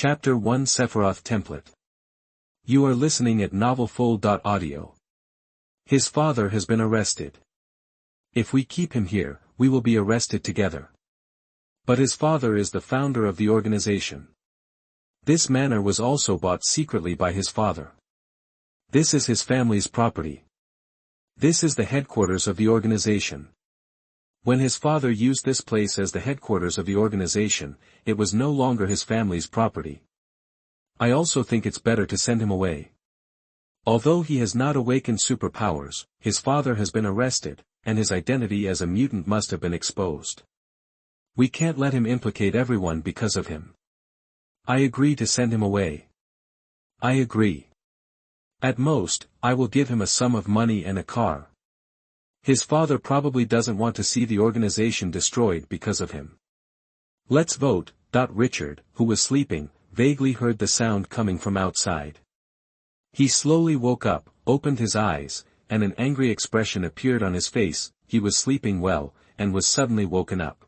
Chapter 1 Sephiroth Template. You are listening at novelfull.audio. His father has been arrested. If we keep him here, we will be arrested together. But his father is the founder of the organization. This manor was also bought secretly by his father. This is his family's property. This is the headquarters of the organization. When his father used this place as the headquarters of the organization, it was no longer his family's property. I also think it's better to send him away. Although he has not awakened superpowers, his father has been arrested, and his identity as a mutant must have been exposed. We can't let him implicate everyone because of him. I agree to send him away. I agree. At most, I will give him a sum of money and a car. His father probably doesn't want to see the organization destroyed because of him. Let's vote. Richard, who was sleeping, vaguely heard the sound coming from outside. He slowly woke up, opened his eyes, and an angry expression appeared on his face. He was sleeping well, and was suddenly woken up.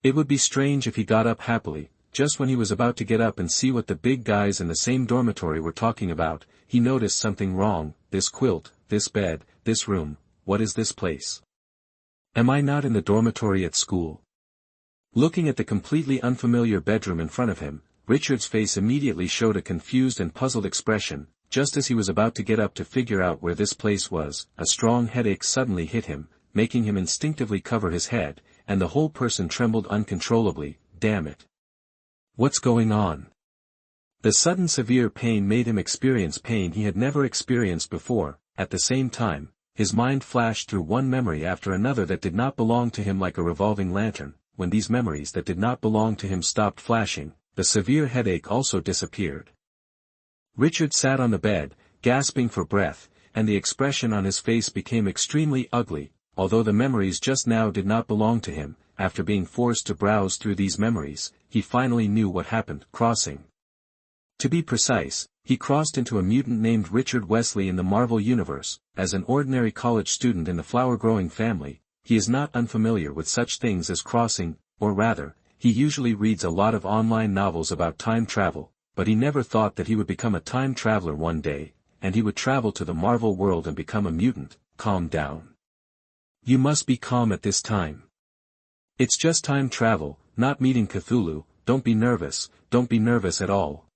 It would be strange if he got up happily. Just when he was about to get up and see what the big guys in the same dormitory were talking about, he noticed something wrong. This quilt, this bed, this room. What is this place? Am I not in the dormitory at school? Looking at the completely unfamiliar bedroom in front of him, Richard's face immediately showed a confused and puzzled expression. Just as he was about to get up to figure out where this place was, a strong headache suddenly hit him, making him instinctively cover his head, and the whole person trembled uncontrollably. Damn it. What's going on? The sudden severe pain made him experience pain he had never experienced before. At the same time, his mind flashed through one memory after another that did not belong to him like a revolving lantern. When these memories that did not belong to him stopped flashing, the severe headache also disappeared. Richard sat on the bed, gasping for breath, and the expression on his face became extremely ugly. Although the memories just now did not belong to him, after being forced to browse through these memories, he finally knew what happened. Crossing. To be precise, he crossed into a mutant named Richard Wesley in the Marvel Universe. As an ordinary college student in the flower-growing family, he is not unfamiliar with such things as crossing, or rather, he usually reads a lot of online novels about time travel, but he never thought that he would become a time traveler one day, and he would travel to the Marvel world and become a mutant. Calm down. You must be calm at this time. It's just time travel, not meeting Cthulhu. Don't be nervous at all.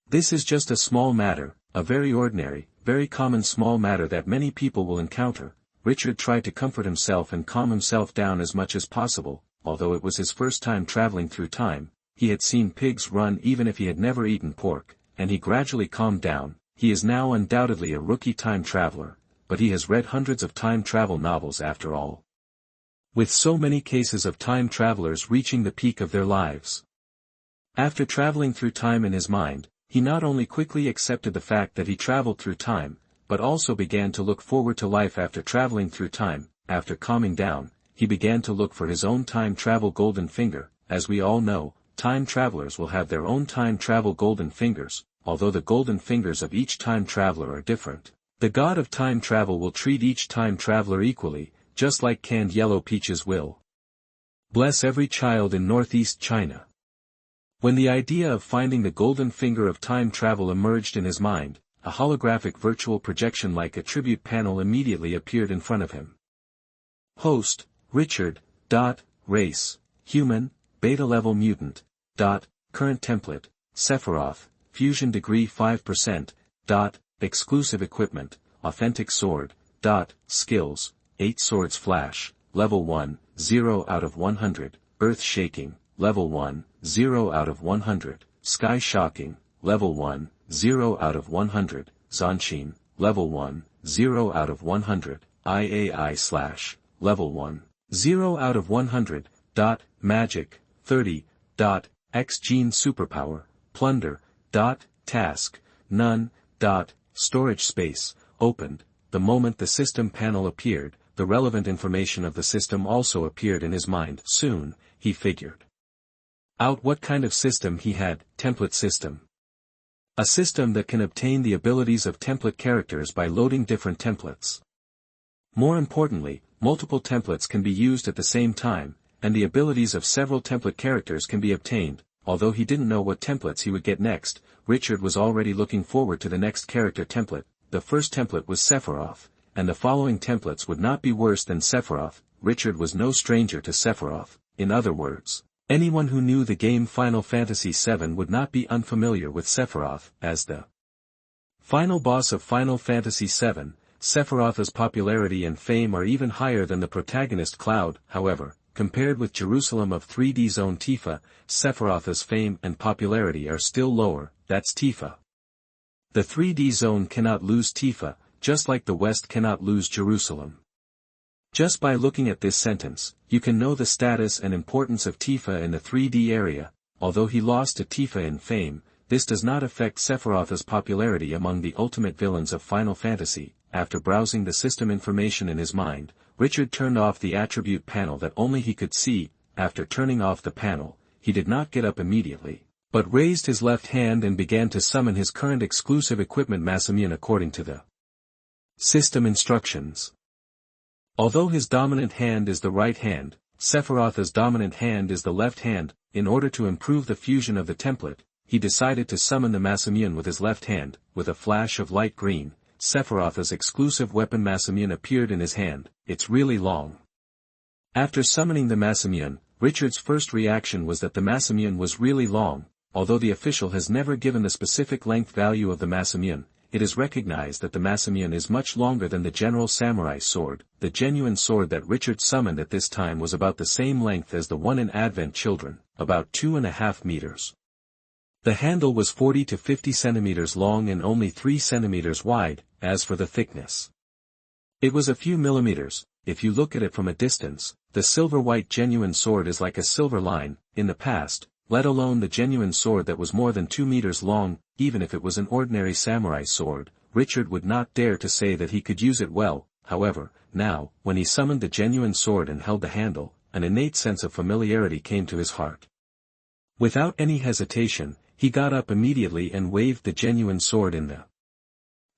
This is just a small matter, a very ordinary, very common small matter that many people will encounter. Richard tried to comfort himself and calm himself down as much as possible. Although it was his first time traveling through time, he had seen pigs run even if he had never eaten pork, and he gradually calmed down. He is now undoubtedly a rookie time traveler, but he has read hundreds of time travel novels after all. With so many cases of time travelers reaching the peak of their lives. After traveling through time in his mind, he not only quickly accepted the fact that he traveled through time, but also began to look forward to life after traveling through time. After calming down, he began to look for his own time travel golden finger. As we all know, time travelers will have their own time travel golden fingers, although the golden fingers of each time traveler are different. The god of time travel will treat each time traveler equally, just like canned yellow peaches will. Bless every child in northeast China. When the idea of finding the golden finger of time travel emerged in his mind, a holographic virtual projection-like attribute panel immediately appeared in front of him. Host, Richard. Race, human, beta-level mutant. Current template, Sephiroth, fusion degree 5%. Exclusive equipment, authentic sword. Skills, 8 swords flash, level 1, 0 out of 100, earth shaking, level 1, 0 out of 100, sky shocking, level 1, 0 out of 100, Zanshin, level 1, 0 out of 100, IAI/, level 1, 0 out of 100. Magic, 30. X-Gene superpower, Plunder. Task, none. Storage space, opened. The moment the system panel appeared, the relevant information of the system also appeared in his mind. Soon, he figured out what kind of system he had. Template system. A system that can obtain the abilities of template characters by loading different templates. More importantly, multiple templates can be used at the same time, and the abilities of several template characters can be obtained. although he didn't know what templates he would get next. Richard was already looking forward to the next character template. The first template was Sephiroth, and the following templates would not be worse than Sephiroth. Richard was no stranger to Sephiroth. In other words, anyone who knew the game Final Fantasy VII would not be unfamiliar with Sephiroth. As the final boss of Final Fantasy VII, Sephiroth's popularity and fame are even higher than the protagonist Cloud. However, compared with Jerusalem of 3D Zone Tifa, Sephiroth's fame and popularity are still lower. That's Tifa. The 3D Zone cannot lose Tifa, just like the West cannot lose Jerusalem. Just by looking at this sentence, you can know the status and importance of Tifa in the 3D area. Although he lost to Tifa in fame, this does not affect Sephiroth's popularity among the ultimate villains of Final Fantasy. After browsing the system information in his mind, Richard turned off the attribute panel that only he could see. After turning off the panel, he did not get up immediately, but raised his left hand and began to summon his current exclusive equipment Masamune according to the system instructions. Although his dominant hand is the right hand, Sephiroth's dominant hand is the left hand. In order to improve the fusion of the template, he decided to summon the Masamune with his left hand. With a flash of light green, Sephiroth's exclusive weapon Masamune appeared in his hand. It's really long. After summoning the Masamune, Richard's first reaction was that the Masamune was really long. Although the official has never given the specific length value of the Masamune, it is recognized that the Masamune is much longer than the general samurai sword. The genuine sword that Richard summoned at this time was about the same length as the one in Advent Children, about 2.5 meters. The handle was 40 to 50 centimeters long and only 3 centimeters wide. As for the thickness, it was a few millimeters. If you look at it from a distance, the silver-white genuine sword is like a silver line. In the past, let alone the genuine sword that was more than 2 meters long, even if it was an ordinary samurai sword, Richard would not dare to say that he could use it well. However, now, when he summoned the genuine sword and held the handle, an innate sense of familiarity came to his heart. Without any hesitation, he got up immediately and waved the genuine sword in the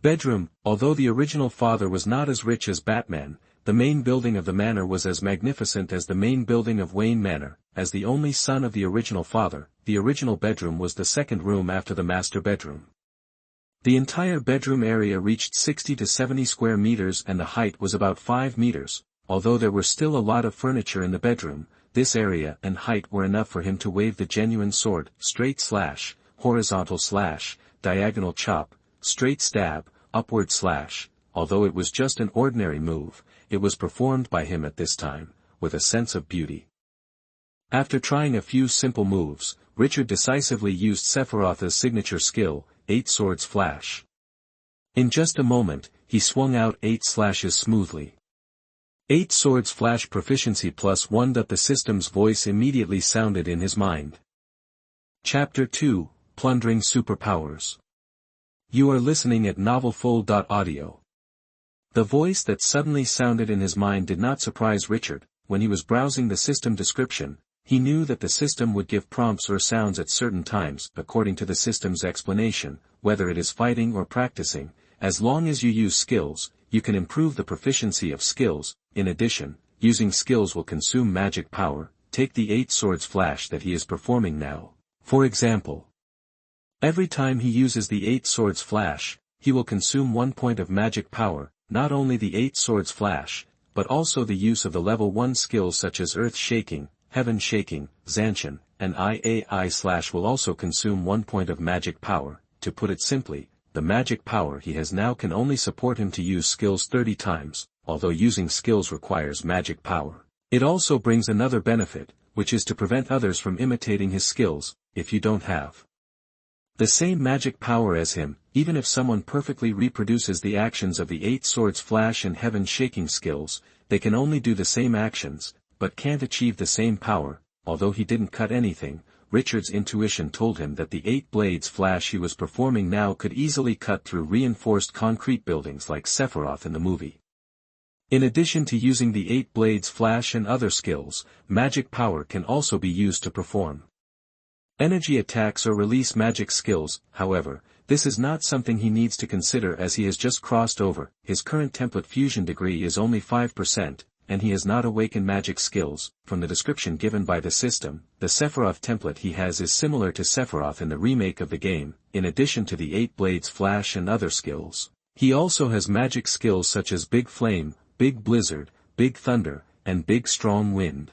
bedroom. Although the original father was not as rich as Batman, the main building of the manor was as magnificent as the main building of Wayne Manor. As the only son of the original father, the original bedroom was the second room after the master bedroom. The entire bedroom area reached 60 to 70 square meters and the height was about 5 meters. Although there were still a lot of furniture in the bedroom, this area and height were enough for him to wave the genuine sword. Straight slash, horizontal slash, diagonal chop, straight stab, upward slash. Although it was just an ordinary move, it was performed by him at this time, with a sense of beauty. After trying a few simple moves, Richard decisively used Sephiroth's signature skill, 8 swords flash. In just a moment, he swung out 8 slashes smoothly. 8 swords flash proficiency +1. The system's voice immediately sounded in his mind. Chapter 2, Plundering Superpowers. You are listening at NovelFull.audio. The voice that suddenly sounded in his mind did not surprise Richard. When he was browsing the system description, he knew that the system would give prompts or sounds at certain times, according to the system's explanation, whether it is fighting or practicing. As long as you use skills, you can improve the proficiency of skills. In addition, using skills will consume magic power. Take the 8 swords flash that he is performing now. For example, every time he uses the 8 swords flash, he will consume 1 point of magic power. Not only the 8 swords flash, but also the use of the level 1 skills such as Earth Shaking, Heaven Shaking, Zanshin, and IAI/ will also consume 1 point of magic power. To put it simply, the magic power he has now can only support him to use skills 30 times, although using skills requires magic power. It also brings another benefit, which is to prevent others from imitating his skills. If you don't have the same magic power as him, even if someone perfectly reproduces the actions of the 8 swords flash and Heaven Shaking skills, they can only do the same actions, but can't achieve the same power. Although he didn't cut anything, Richard's intuition told him that the 8 blades flash he was performing now could easily cut through reinforced concrete buildings like Sephiroth in the movie. In addition to using the 8 blades flash and other skills, magic power can also be used to perform energy attacks or release magic skills. However, this is not something he needs to consider as he has just crossed over. His current template fusion degree is only 5%, and he has not awakened magic skills. From the description given by the system, the Sephiroth template he has is similar to Sephiroth in the remake of the game, in addition to the 8 blades flash and other skills. He also has magic skills such as Big Flame, Big Blizzard, Big Thunder, and Big Strong Wind.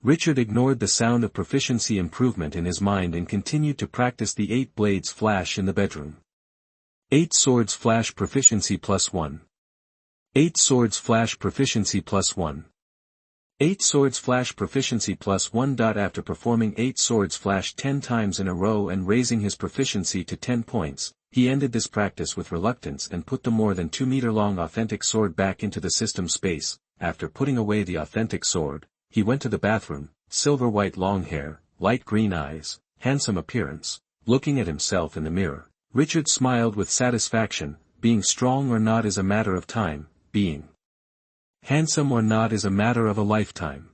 Richard ignored the sound of proficiency improvement in his mind and continued to practice the 8 blades flash in the bedroom. 8 swords flash proficiency +1. 8 swords flash proficiency +1. 8 swords flash proficiency +1. After performing 8 swords flash 10 times in a row and raising his proficiency to 10 points, he ended this practice with reluctance and put the more than 2-meter-long authentic sword back into the system space. After putting away the authentic sword, he went to the bathroom, silver-white long hair, light green eyes, handsome appearance. Looking at himself in the mirror, Richard smiled with satisfaction. Being strong or not is a matter of time, being handsome or not is a matter of a lifetime.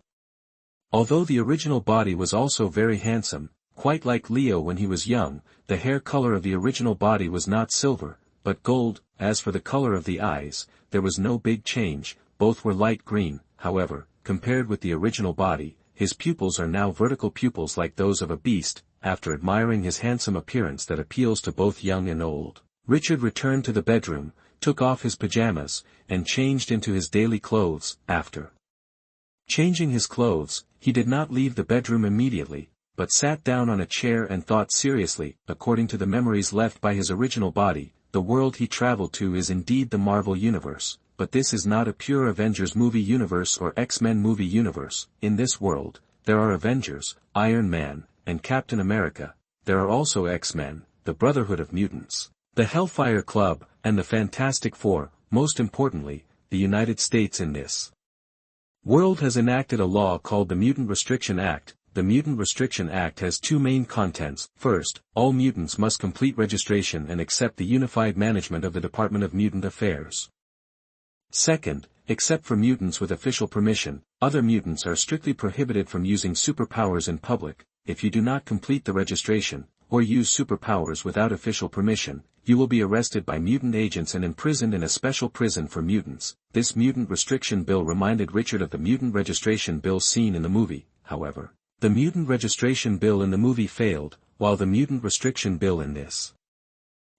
Although the original body was also very handsome, quite like Leo when he was young, the hair color of the original body was not silver, but gold. As for the color of the eyes, there was no big change, both were light green. However, compared with the original body, his pupils are now vertical pupils like those of a beast. After admiring his handsome appearance that appeals to both young and old, Richard returned to the bedroom, took off his pajamas, and changed into his daily clothes. After changing his clothes, he did not leave the bedroom immediately, but sat down on a chair and thought seriously. According to the memories left by his original body, the world he traveled to is indeed the Marvel Universe, but this is not a pure Avengers movie universe or X-Men movie universe. In this world, there are Avengers, Iron Man, and Captain America. There are also X-Men, the Brotherhood of Mutants, the Hellfire Club, and the Fantastic Four. Most importantly, the United States in this world has enacted a law called the Mutant Restriction Act. The Mutant Restriction Act has 2 main contents. First, all mutants must complete registration and accept the unified management of the Department of Mutant Affairs. Second, except for mutants with official permission, other mutants are strictly prohibited from using superpowers in public. If you do not complete the registration, or use superpowers without official permission, you will be arrested by mutant agents and imprisoned in a special prison for mutants. This Mutant Restriction Bill reminded Richard of the Mutant Registration Bill seen in the movie. However, the Mutant Registration Bill in the movie failed, while the Mutant Restriction Bill in this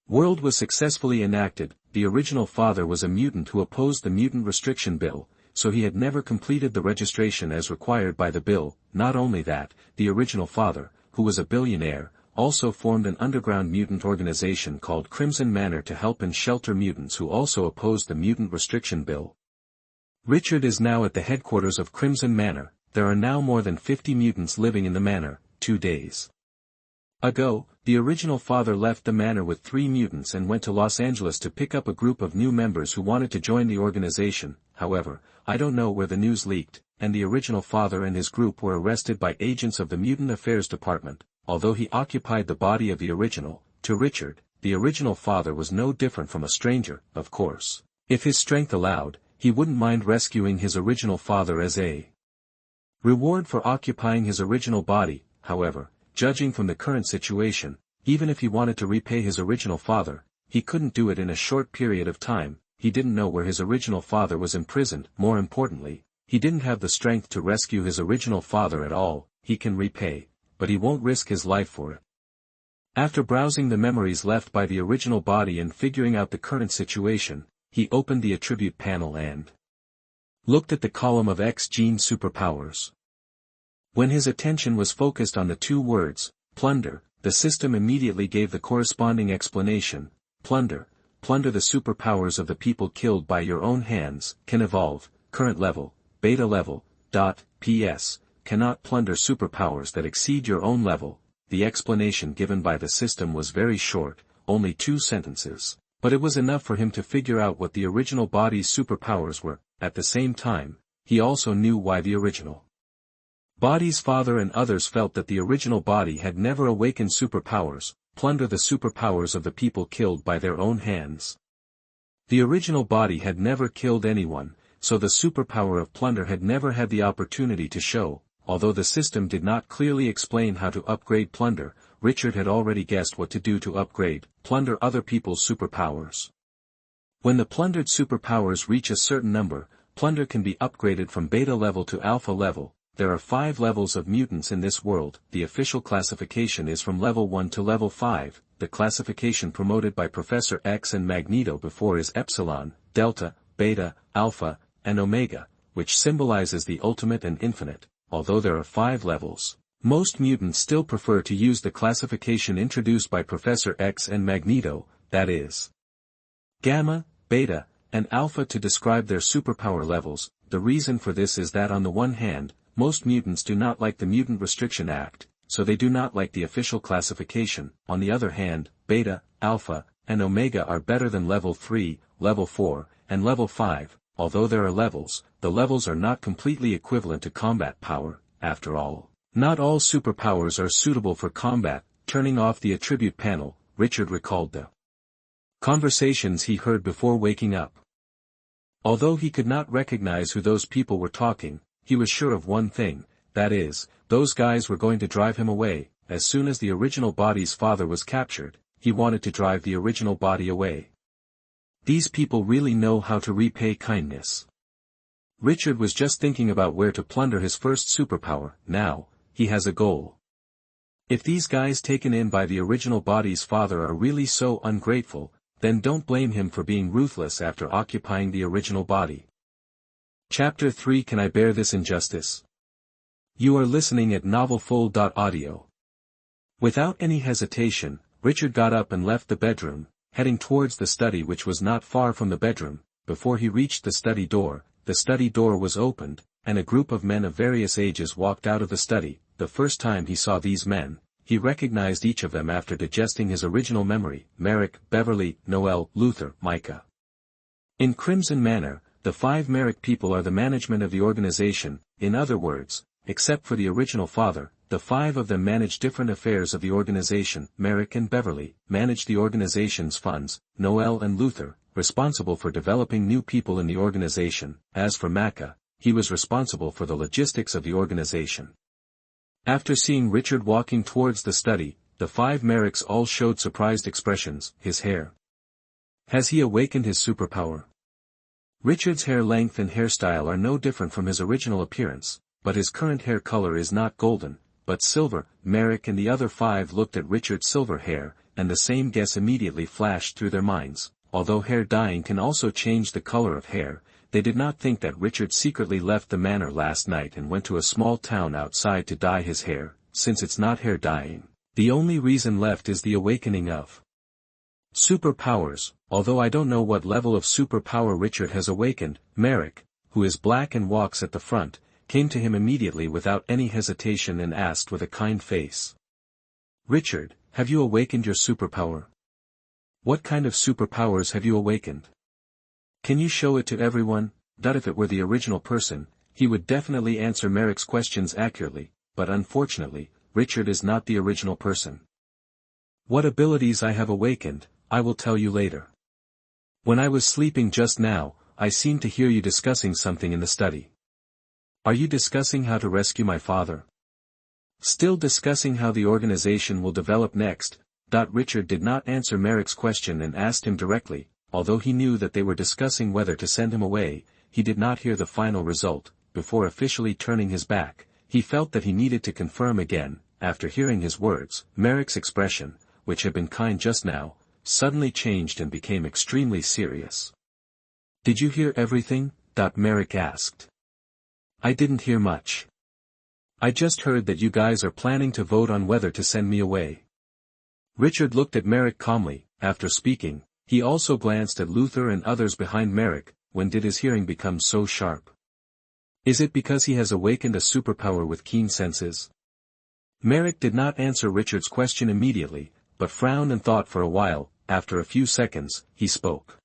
world was successfully enacted. The original father was a mutant who opposed the Mutant Restriction Bill, so he had never completed the registration as required by the bill. Not only that, the original father, who was a billionaire, also formed an underground mutant organization called Crimson Manor to help and shelter mutants who also opposed the Mutant Restriction Bill. Richard is now at the headquarters of Crimson Manor. There are now more than 50 mutants living in the manor. 2 days ago, the original father left the manor with 3 mutants and went to Los Angeles to pick up a group of new members who wanted to join the organization. However, I don't know where the news leaked, and the original father and his group were arrested by agents of the Mutant Affairs Department. Although he occupied the body of the original, to Richard, the original father was no different from a stranger. Of course, if his strength allowed, he wouldn't mind rescuing his original father as a reward for occupying his original body. However, judging from the current situation, even if he wanted to repay his original father, he couldn't do it in a short period of time. He didn't know where his original father was imprisoned. More importantly, he didn't have the strength to rescue his original father at all. He can repay, but he won't risk his life for it. After browsing the memories left by the original body and figuring out the current situation, he opened the attribute panel and looked at the column of X-Gene superpowers. When his attention was focused on the 2 words, Plunder, the system immediately gave the corresponding explanation. Plunder, plunder the superpowers of the people killed by your own hands, can evolve, current level, beta level, PS, cannot plunder superpowers that exceed your own level. The explanation given by the system was very short, only 2 sentences, but it was enough for him to figure out what the original body's superpowers were. At the same time, he also knew why the original body's father and others felt that the original body had never awakened superpowers. Plunder the superpowers of the people killed by their own hands. The original body had never killed anyone, so the superpower of Plunder had never had the opportunity to show. Although the system did not clearly explain how to upgrade Plunder, Richard had already guessed what to do to upgrade, plunder other people's superpowers. When the plundered superpowers reach a certain number, Plunder can be upgraded from beta level to alpha level. There are 5 levels of mutants in this world. The official classification is from level 1 to level 5. The classification promoted by Professor X and Magneto before is Epsilon, Delta, Beta, Alpha, and Omega, which symbolizes the ultimate and infinite. Although there are 5 levels, most mutants still prefer to use the classification introduced by Professor X and Magneto, that is, Gamma, Beta, and Alpha to describe their superpower levels. The reason for this is that on the one hand, most mutants do not like the Mutant Restriction Act, so they do not like the official classification. On the other hand, Beta, Alpha, and Omega are better than level 3, level 4, and level 5. Although there are levels, the levels are not completely equivalent to combat power. After all, not all superpowers are suitable for combat. Turning off the attribute panel, Richard recalled the conversations he heard before waking up. Although he could not recognize who those people were talking, he was sure of one thing, that is, those guys were going to drive him away. As soon as the original body's father was captured, he wanted to drive the original body away. These people really know how to repay kindness. Richard was just thinking about where to plunder his first superpower. Now, he has a goal. If these guys taken in by the original body's father are really so ungrateful, then don't blame him for being ruthless after occupying the original body. Chapter 3 Can I Bear This Injustice? You are listening at NovelFull.audio. Without any hesitation, Richard got up and left the bedroom, heading towards the study which was not far from the bedroom. Before he reached the study door was opened, and a group of men of various ages walked out of the study. The first time he saw these men, he recognized each of them after digesting his original memory: Merrick, Beverly, Noel, Luther, Micah. In Crimson Manor, the 5 Merrick people are the management of the organization. In other words, except for the original father, the 5 of them manage different affairs of the organization. Merrick and Beverly manage the organization's funds, Noel and Luther, responsible for developing new people in the organization. As for Micah, he was responsible for the logistics of the organization. After seeing Richard walking towards the study, the 5 Merricks all showed surprised expressions. His hair. Has he awakened his superpower? Richard's hair length and hairstyle are no different from his original appearance, but his current hair color is not golden, but silver. Merrick and the other 5 looked at Richard's silver hair, and the same guess immediately flashed through their minds. Although hair dyeing can also change the color of hair, they did not think that Richard secretly left the manor last night and went to a small town outside to dye his hair. Since it's not hair dyeing, the only reason left is the awakening of superpowers. Although I don't know what level of superpower Richard has awakened, Merrick, who is black and walks at the front, came to him immediately without any hesitation and asked with a kind face. Richard, have you awakened your superpower? What kind of superpowers have you awakened? Can you show it to everyone? If it were the original person, he would definitely answer Merrick's questions accurately, but unfortunately, Richard is not the original person. What abilities I have awakened, I will tell you later. When I was sleeping just now, I seemed to hear you discussing something in the study. Are you discussing how to rescue my father? Still discussing how the organization will develop next? Richard did not answer Merrick's question and asked him directly. Although he knew that they were discussing whether to send him away, he did not hear the final result. Before officially turning his back, he felt that he needed to confirm again. After hearing his words, Merrick's expression, which had been kind just now, suddenly changed and became extremely serious. Did you hear everything? Merrick asked. I didn't hear much. I just heard that you guys are planning to vote on whether to send me away. Richard looked at Merrick calmly. After speaking, he also glanced at Luther and others behind Merrick. When did his hearing become so sharp? Is it because he has awakened a superpower with keen senses? Merrick did not answer Richard's question immediately, but frowned and thought for a while. After a few seconds, he spoke.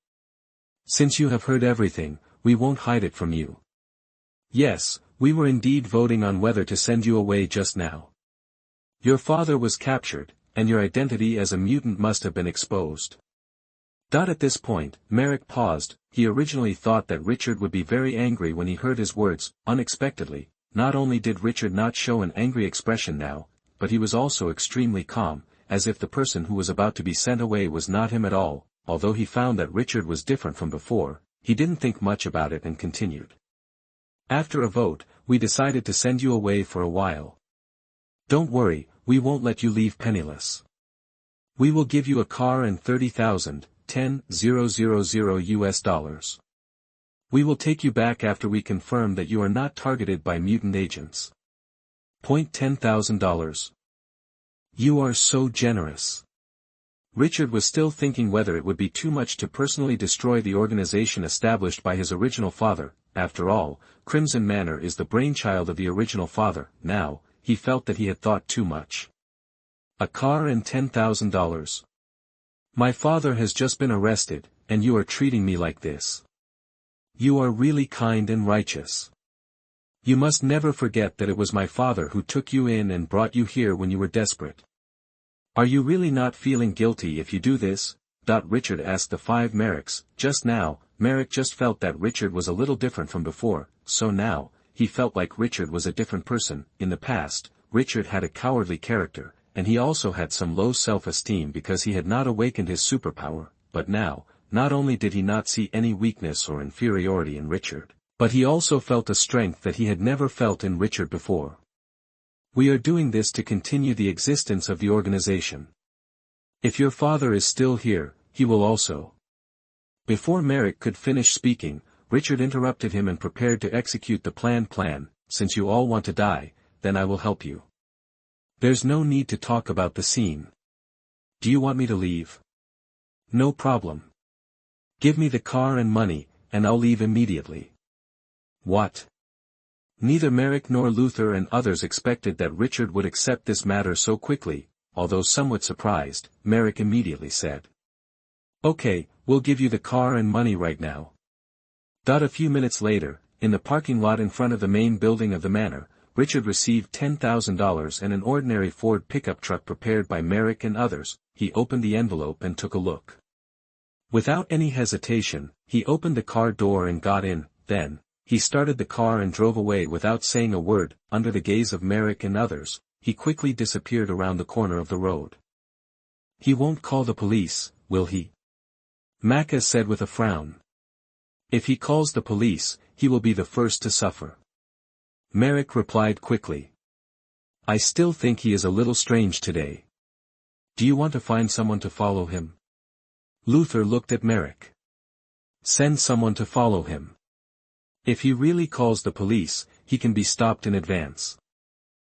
Since you have heard everything, we won't hide it from you. Yes, we were indeed voting on whether to send you away just now. Your father was captured, and your identity as a mutant must have been exposed. At this point, Merrick paused. He originally thought that Richard would be very angry when he heard his words. Unexpectedly, not only did Richard not show an angry expression now, but he was also extremely calm, as if the person who was about to be sent away was not him at all. Although he found that Richard was different from before, he didn't think much about it and continued. After a vote, we decided to send you away for a while. Don't worry, we won't let you leave penniless. We will give you a car and 30,000, $10,000 US. We will take you back after we confirm that you are not targeted by mutant agents. $10,000. You are so generous. Richard was still thinking whether it would be too much to personally destroy the organization established by his original father. After all, Crimson Manor is the brainchild of the original father. Now, he felt that he had thought too much. A car and $10,000. My father has just been arrested, and you are treating me like this. You are really kind and righteous. You must never forget that it was my father who took you in and brought you here when you were desperate. Are you really not feeling guilty if you do this? Richard asked the 5 Merricks. Just now, Merrick just felt that Richard was a little different from before, so now, he felt like Richard was a different person. In the past, Richard had a cowardly character, and he also had some low self-esteem because he had not awakened his superpower, but now, not only did he not see any weakness or inferiority in Richard, but he also felt a strength that he had never felt in Richard before. We are doing this to continue the existence of the organization. If your father is still here, he will also. Before Merrick could finish speaking, Richard interrupted him and prepared to execute the plan. Since you all want to die, then I will help you. There's no need to talk about the scene. Do you want me to leave? No problem. Give me the car and money, and I'll leave immediately. What? Neither Merrick nor Luther and others expected that Richard would accept this matter so quickly. Although somewhat surprised, Merrick immediately said. Okay, we'll give you the car and money right now. A few minutes later, in the parking lot in front of the main building of the manor, Richard received $10,000 and an ordinary Ford pickup truck prepared by Merrick and others. He opened the envelope and took a look. Without any hesitation, he opened the car door and got in. Then, he started the car and drove away without saying a word. Under the gaze of Merrick and others, he quickly disappeared around the corner of the road. He won't call the police, will he? Maka said with a frown. If he calls the police, he will be the first to suffer. Merrick replied quickly. I still think he is a little strange today. Do you want to find someone to follow him? Luther looked at Merrick. Send someone to follow him. If he really calls the police, he can be stopped in advance.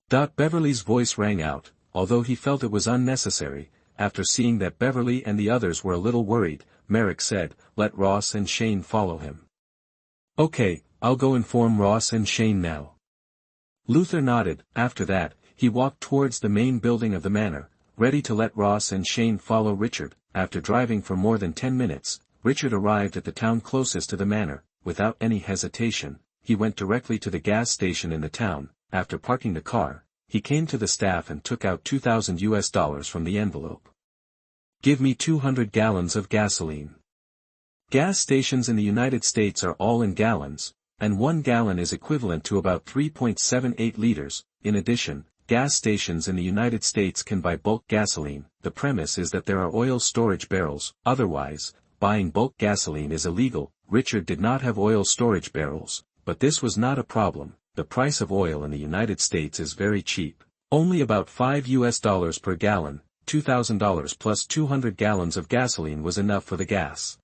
Beverly's voice rang out, although he felt it was unnecessary. After seeing that Beverly and the others were a little worried, Merrick said, let Ross and Shane follow him. Okay, I'll go inform Ross and Shane now. Luther nodded. After that, he walked towards the main building of the manor, ready to let Ross and Shane follow Richard. After driving for more than 10 minutes, Richard arrived at the town closest to the manor. Without any hesitation, he went directly to the gas station in the town. After parking the car, he came to the staff and took out $2,000 from the envelope. Give me 200 gallons of gasoline. Gas stations in the United States are all in gallons, and 1 gallon is equivalent to about 3.78 liters. In addition, gas stations in the United States can buy bulk gasoline. The premise is that there are oil storage barrels, otherwise, buying bulk gasoline is illegal. Richard did not have oil storage barrels, but this was not a problem. The price of oil in the United States is very cheap. Only about $5 per gallon. $2,000 plus 200 gallons of gasoline was enough for the gas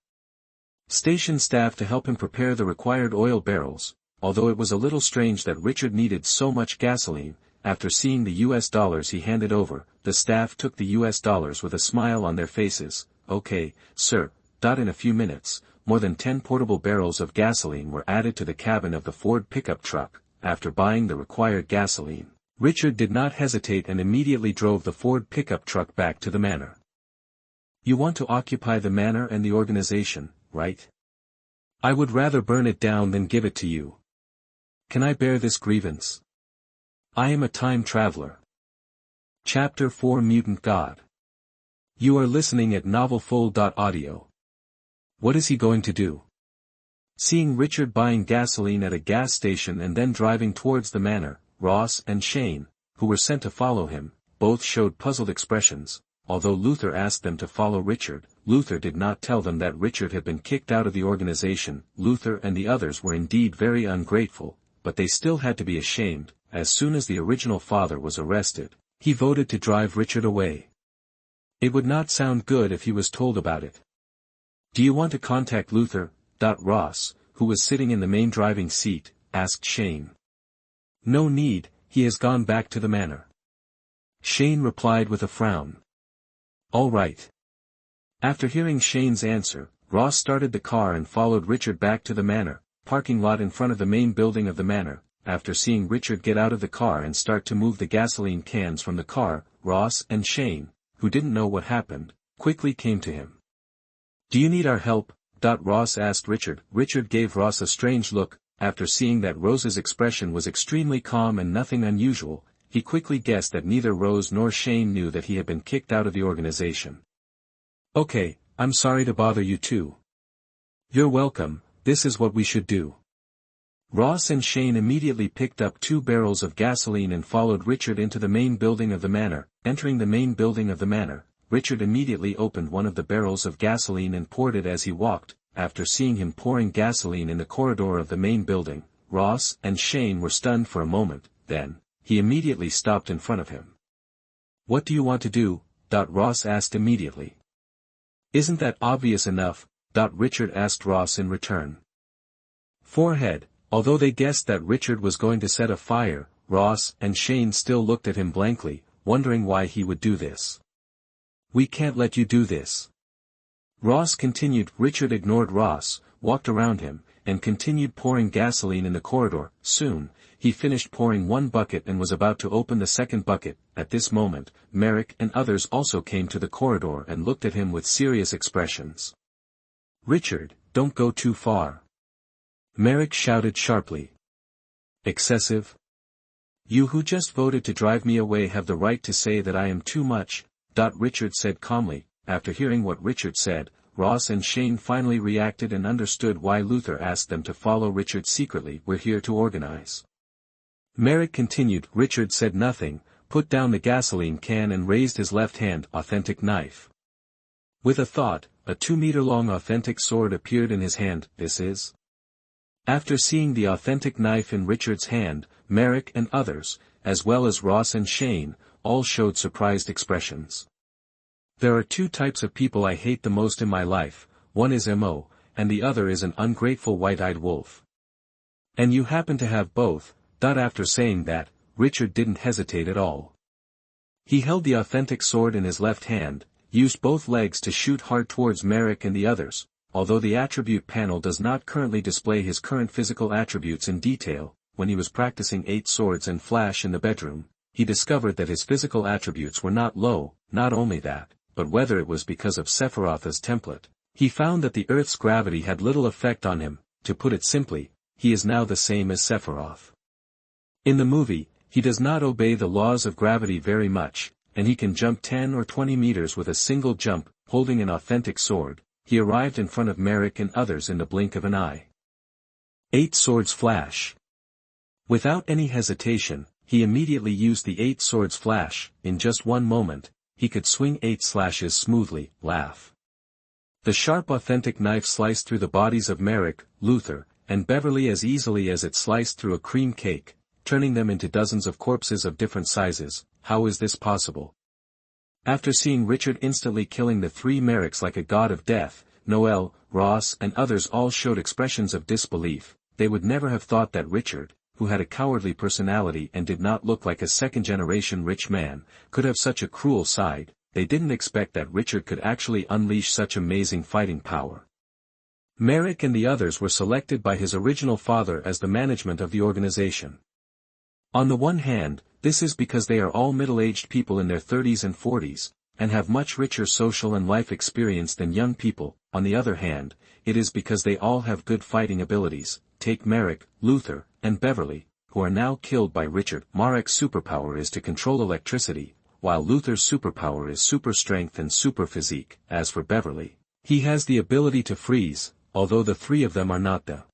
station staff to help him prepare the required oil barrels. Although it was a little strange that Richard needed so much gasoline, after seeing the US dollars he handed over, the staff took the US dollars with a smile on their faces. Okay, sir. In a few minutes, more than 10 portable barrels of gasoline were added to the cabin of the Ford pickup truck. After buying the required gasoline, Richard did not hesitate and immediately drove the Ford pickup truck back to the manor. You want to occupy the manor and the organization, right? I would rather burn it down than give it to you. Can I bear this grievance? I am a time traveler. Chapter 4 Mutant God. You are listening at NovelFull.audio. What is he going to do? Seeing Richard buying gasoline at a gas station and then driving towards the manor, Ross and Shane, who were sent to follow him, both showed puzzled expressions. Although Luther asked them to follow Richard, Luther did not tell them that Richard had been kicked out of the organization. Luther and the others were indeed very ungrateful, but they still had to be ashamed. As soon as the original father was arrested, he voted to drive Richard away. It would not sound good if he was told about it. "Do you want to contact Luther?" Ross, who was sitting in the main driving seat, asked Shane. "No need, he has gone back to the manor." Shane replied with a frown. "All right." After hearing Shane's answer, Ross started the car and followed Richard back to the manor, parking lot in front of the main building of the manor. After seeing Richard get out of the car and start to move the gasoline cans from the car, Ross and Shane, who didn't know what happened, quickly came to him. "Do you need our help?" Ross asked Richard. Richard gave Ross a strange look. After seeing that Rose's expression was extremely calm and nothing unusual, he quickly guessed that neither Rose nor Shane knew that he had been kicked out of the organization. "Okay, I'm sorry to bother you too." "You're welcome, this is what we should do." Ross and Shane immediately picked up 2 barrels of gasoline and followed Richard into the main building of the manor. Entering the main building of the manor, Richard immediately opened one of the barrels of gasoline and poured it as he walked. After seeing him pouring gasoline in the corridor of the main building, Ross and Shane were stunned for a moment. Then, he immediately stopped in front of him. "What do you want to do?" Ross asked immediately. "Isn't that obvious enough?" Richard asked Ross in return. Forehead. Although they guessed that Richard was going to set a fire, Ross and Shane still looked at him blankly, wondering why he would do this. "We can't let you do this." Ross continued. Richard ignored Ross, walked around him, and continued pouring gasoline in the corridor. Soon, he finished pouring 1 bucket and was about to open the second bucket. At this moment, Merrick and others also came to the corridor and looked at him with serious expressions. "Richard, don't go too far," Merrick shouted sharply. "Excessive? You who just voted to drive me away have the right to say that I am too much," Richard said calmly. After hearing what Richard said, Ross and Shane finally reacted and understood why Luther asked them to follow Richard secretly. "We're here to organize." Merrick continued. Richard said nothing, put down the gasoline can and raised his left hand authentic knife. With a thought, a 2-meter-long authentic sword appeared in his hand. "This is..." After seeing the authentic knife in Richard's hand, Merrick and others, as well as Ross and Shane, all showed surprised expressions. "There are 2 types of people I hate the most in my life, one is MO, and the other is an ungrateful white-eyed wolf. And you happen to have both." After saying that, Richard didn't hesitate at all. He held the authentic sword in his left hand, used both legs to shoot hard towards Merrick and the others. Although the attribute panel does not currently display his current physical attributes in detail, when he was practicing 8 swords and flash in the bedroom, he discovered that his physical attributes were not low. Not only that, but whether it was because of Sephiroth's template, he found that the Earth's gravity had little effect on him. To put it simply, he is now the same as Sephiroth. In the movie, he does not obey the laws of gravity very much, and he can jump 10 or 20 meters with a single jump. Holding an authentic sword, he arrived in front of Merrick and others in the blink of an eye. 8 swords flash. Without any hesitation, he immediately used the 8 swords flash. In just 1 moment, he could swing 8 slashes smoothly. Laugh. The sharp authentic knife sliced through the bodies of Merrick, Luther, and Beverly as easily as it sliced through a cream cake, turning them into dozens of corpses of different sizes. How is this possible? After seeing Richard instantly killing the 3 Merricks like a god of death, Noel, Ross and others all showed expressions of disbelief. They would never have thought that Richard, who had a cowardly personality and did not look like a second-generation rich man, could have such a cruel side. They didn't expect that Richard could actually unleash such amazing fighting power. Merrick and the others were selected by his original father as the management of the organization. On the one hand, this is because they are all middle-aged people in their 30s and 40s, and have much richer social and life experience than young people. On the other hand, it is because they all have good fighting abilities. Take Merrick, Luther, and Beverly, who are now killed by Richard. Marek's superpower is to control electricity, while Luther's superpower is super strength and super physique. As for Beverly, he has the ability to freeze, although the 3 of them are not the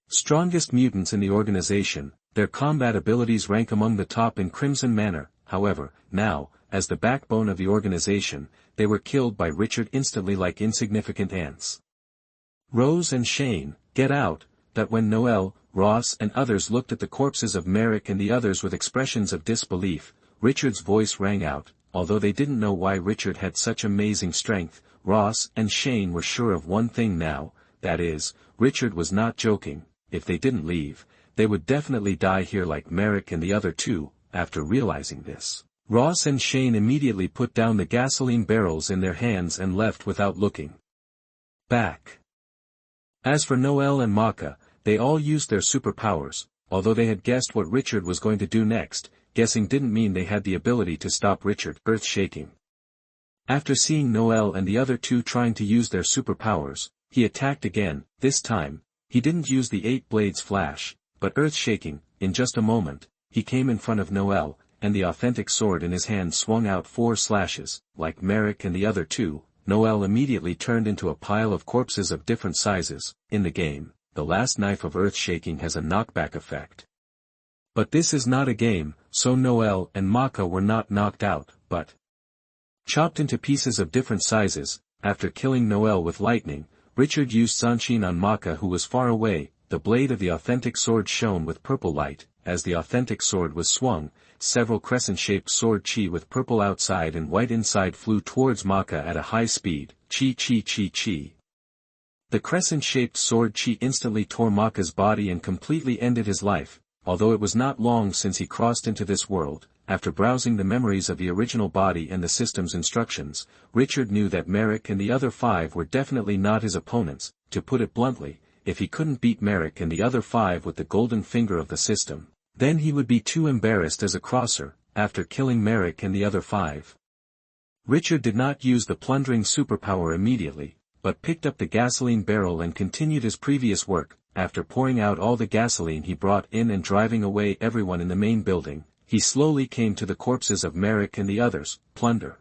strongest mutants in the organization. Their combat abilities rank among the top in Crimson Manor. However, now, as the backbone of the organization, they were killed by Richard instantly like insignificant ants. Rose and Shane, get out. that when Noel, Ross and others looked at the corpses of Merrick and the others with expressions of disbelief, Richard's voice rang out. Although they didn't know why Richard had such amazing strength, Ross and Shane were sure of one thing now, that is, Richard was not joking. If they didn't leave, they would definitely die here like Merrick and the other two. After realizing this, Ross and Shane immediately put down the gasoline barrels in their hands and left without looking back. As for Noel and Maka, they all used their superpowers. Although they had guessed what Richard was going to do next, guessing didn't mean they had the ability to stop Richard, earth-shaking. After seeing Noel and the other two trying to use their superpowers, he attacked again. This time, he didn't use the 8 blades flash, but earth-shaking. In just a moment, he came in front of Noel, and the authentic sword in his hand swung out 4 slashes. Like Merrick and the other two, Noel immediately turned into a pile of corpses of different sizes. In the game, the last knife of earth-shaking has a knockback effect. But this is not a game, so Noel and Maka were not knocked out, but chopped into pieces of different sizes. After killing Noel with lightning, Richard used Zanshin on Maka, who was far away. The blade of the authentic sword shone with purple light. As the authentic sword was swung, several crescent-shaped sword chi with purple outside and white inside flew towards Maka at a high speed. Chi chi chi chi. The crescent-shaped sword chi instantly tore Maka's body and completely ended his life. Although it was not long since he crossed into this world, after browsing the memories of the original body and the system's instructions, Richard knew that Merrick and the other 5 were definitely not his opponents. To put it bluntly, if he couldn't beat Merrick and the other 5 with the golden finger of the system, then he would be too embarrassed as a crosser. After killing Merrick and the other 5, Richard did not use the plundering superpower immediately, but picked up the gasoline barrel and continued his previous work. After pouring out all the gasoline he brought in and driving away everyone in the main building, he slowly came to the corpses of Merrick and the others. Plunder.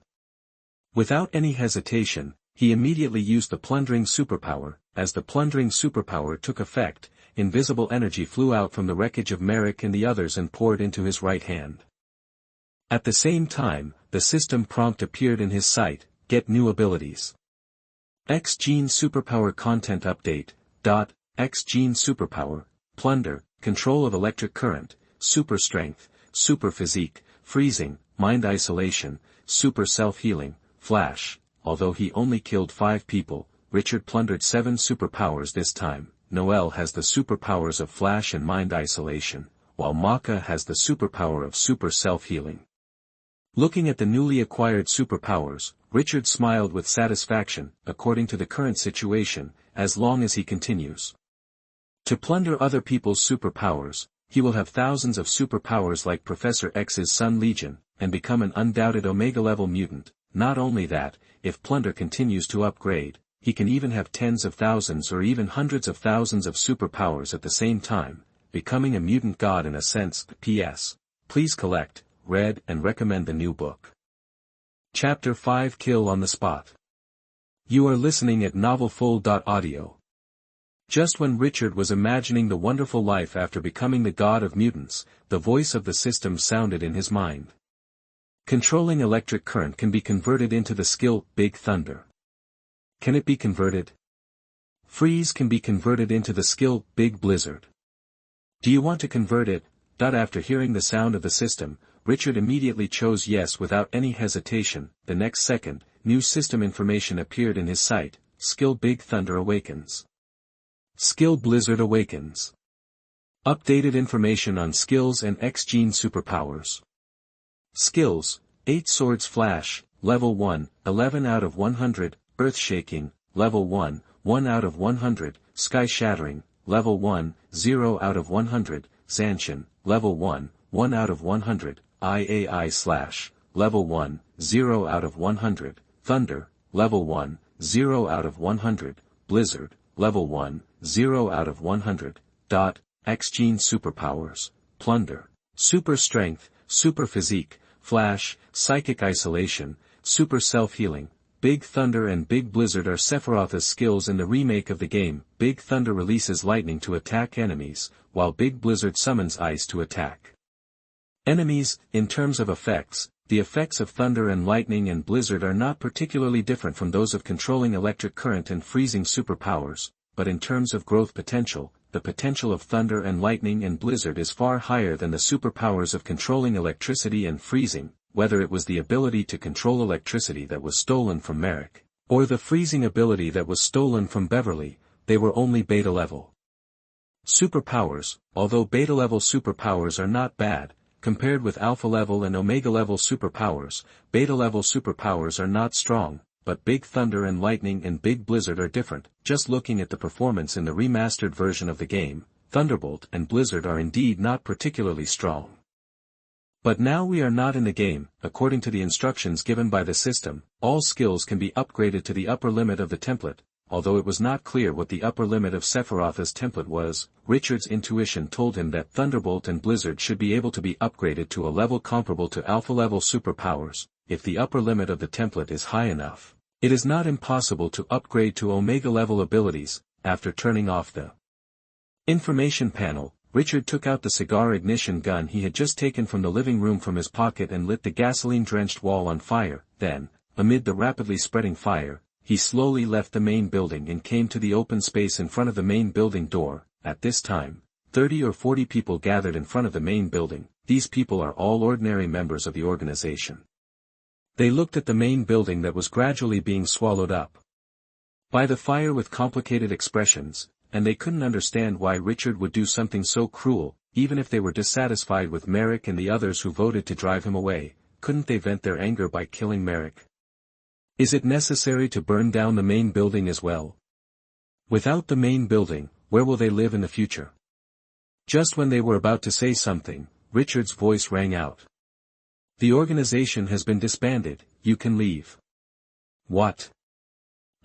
Without any hesitation, he immediately used the plundering superpower. As the plundering superpower took effect, invisible energy flew out from the wreckage of Merrick and the others and poured into his right hand. At the same time, the system prompt appeared in his sight: get new abilities. X-Gene Superpower Content Update. X-Gene Superpower, Plunder, Control of Electric Current, Super Strength, Super Physique, Freezing, Mind Isolation, Super Self-Healing, Flash. Although he only killed 5 people, Richard plundered 7 superpowers this time. Noel has the superpowers of Flash and Mind Isolation, while Maka has the superpower of Super Self-Healing. Looking at the newly acquired superpowers, Richard smiled with satisfaction. According to the current situation, as long as he continues to plunder other people's superpowers, he will have thousands of superpowers like Professor X's Sun Legion, and become an undoubted Omega-level mutant. Not only that, if Plunder continues to upgrade, he can even have tens of thousands or even hundreds of thousands of superpowers at the same time, becoming a mutant god in a sense. P.S. Please collect, read and recommend the new book. Chapter 5 Kill on the Spot. You are listening at NovelFull.audio. Just when Richard was imagining the wonderful life after becoming the god of mutants, the voice of the system sounded in his mind. Controlling electric current can be converted into the skill Big Thunder. Can it be converted? Freeze can be converted into the skill Big Blizzard. Do you want to convert it? After hearing the sound of the system, Richard immediately chose yes without any hesitation. The next second, new system information appeared in his sight. Skill Big Thunder awakens. Skill Blizzard awakens. Updated information on skills and X-Gene superpowers. Skills: 8 Swords Flash, Level 1, 11 out of 100, Earth Shaking, Level 1, 1 out of 100, Sky Shattering, Level 1, 0 out of 100, Zanshin, Level 1, 1 out of 100, IAI Slash, Level 1, 0 out of 100, Thunder, Level 1, 0 out of 100, Blizzard, Level 1, 0 out of 100. X-Gene Superpowers, Plunder, Super Strength, Super Physique, Flash, Psychic Isolation, Super Self-Healing. Big Thunder and Big Blizzard are Sephiroth's skills in the remake of the game. Big Thunder releases lightning to attack enemies, while Big Blizzard summons ice to attack enemies. In terms of effects, the effects of Thunder and Lightning and Blizzard are not particularly different from those of controlling electric current and freezing superpowers, but in terms of growth potential, the potential of thunder and lightning and blizzard is far higher than the superpowers of controlling electricity and freezing, whether it was the ability to control electricity that was stolen from Merrick, or the freezing ability that was stolen from Beverly. They were only beta level superpowers. Although beta level superpowers are not bad, compared with alpha level and omega level superpowers, beta level superpowers are not strong, but big thunder and lightning and big blizzard are different. Just looking at the performance in the remastered version of the game, Thunderbolt and Blizzard are indeed not particularly strong. But now we are not in the game. According to the instructions given by the system, all skills can be upgraded to the upper limit of the template. Although it was not clear what the upper limit of Sephiroth's template was, Richard's intuition told him that Thunderbolt and Blizzard should be able to be upgraded to a level comparable to alpha-level superpowers. If the upper limit of the template is high enough, it is not impossible to upgrade to omega-level abilities. After turning off the information panel, Richard took out the cigar ignition gun he had just taken from the living room from his pocket and lit the gasoline-drenched wall on fire. Then, amid the rapidly spreading fire, he slowly left the main building and came to the open space in front of the main building door. At this time, 30 or 40 people gathered in front of the main building. These people are all ordinary members of the organization. They looked at the main building that was gradually being swallowed up by the fire with complicated expressions, and they couldn't understand why Richard would do something so cruel. Even if they were dissatisfied with Merrick and the others who voted to drive him away, couldn't they vent their anger by killing Merrick? Is it necessary to burn down the main building as well? Without the main building, where will they live in the future? Just when they were about to say something, Richard's voice rang out. The organization has been disbanded, you can leave. What?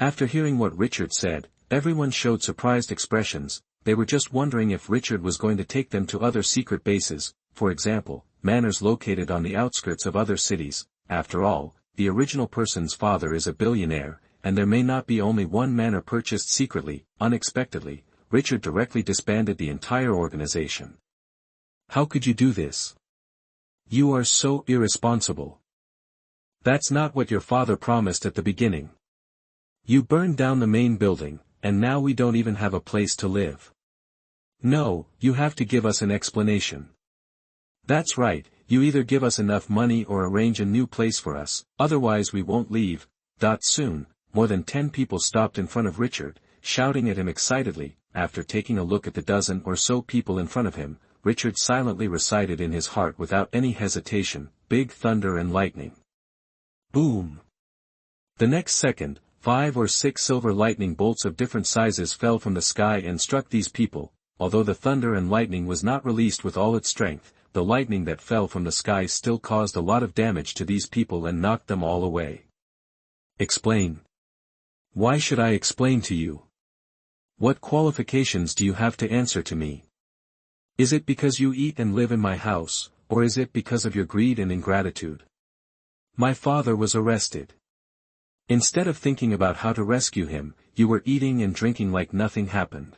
After hearing what Richard said, everyone showed surprised expressions. They were just wondering if Richard was going to take them to other secret bases, for example, manors located on the outskirts of other cities. After all, the original person's father is a billionaire, and there may not be only one manor purchased secretly. Unexpectedly, Richard directly disbanded the entire organization. How could you do this? You are so irresponsible. That's not what your father promised at the beginning. You burned down the main building, and now we don't even have a place to live. No, you have to give us an explanation. That's right, you either give us enough money or arrange a new place for us, otherwise we won't leave. Soon, more than 10 people stopped in front of Richard, shouting at him excitedly. After taking a look at the dozen or so people in front of him, Richard silently recited in his heart without any hesitation, "Big thunder and lightning." Boom! The next second, 5 or 6 silver lightning bolts of different sizes fell from the sky and struck these people. Although the thunder and lightning was not released with all its strength, the lightning that fell from the sky still caused a lot of damage to these people and knocked them all away. Explain. Why should I explain to you? What qualifications do you have to answer to me? Is it because you eat and live in my house, or is it because of your greed and ingratitude? My father was arrested. Instead of thinking about how to rescue him, you were eating and drinking like nothing happened.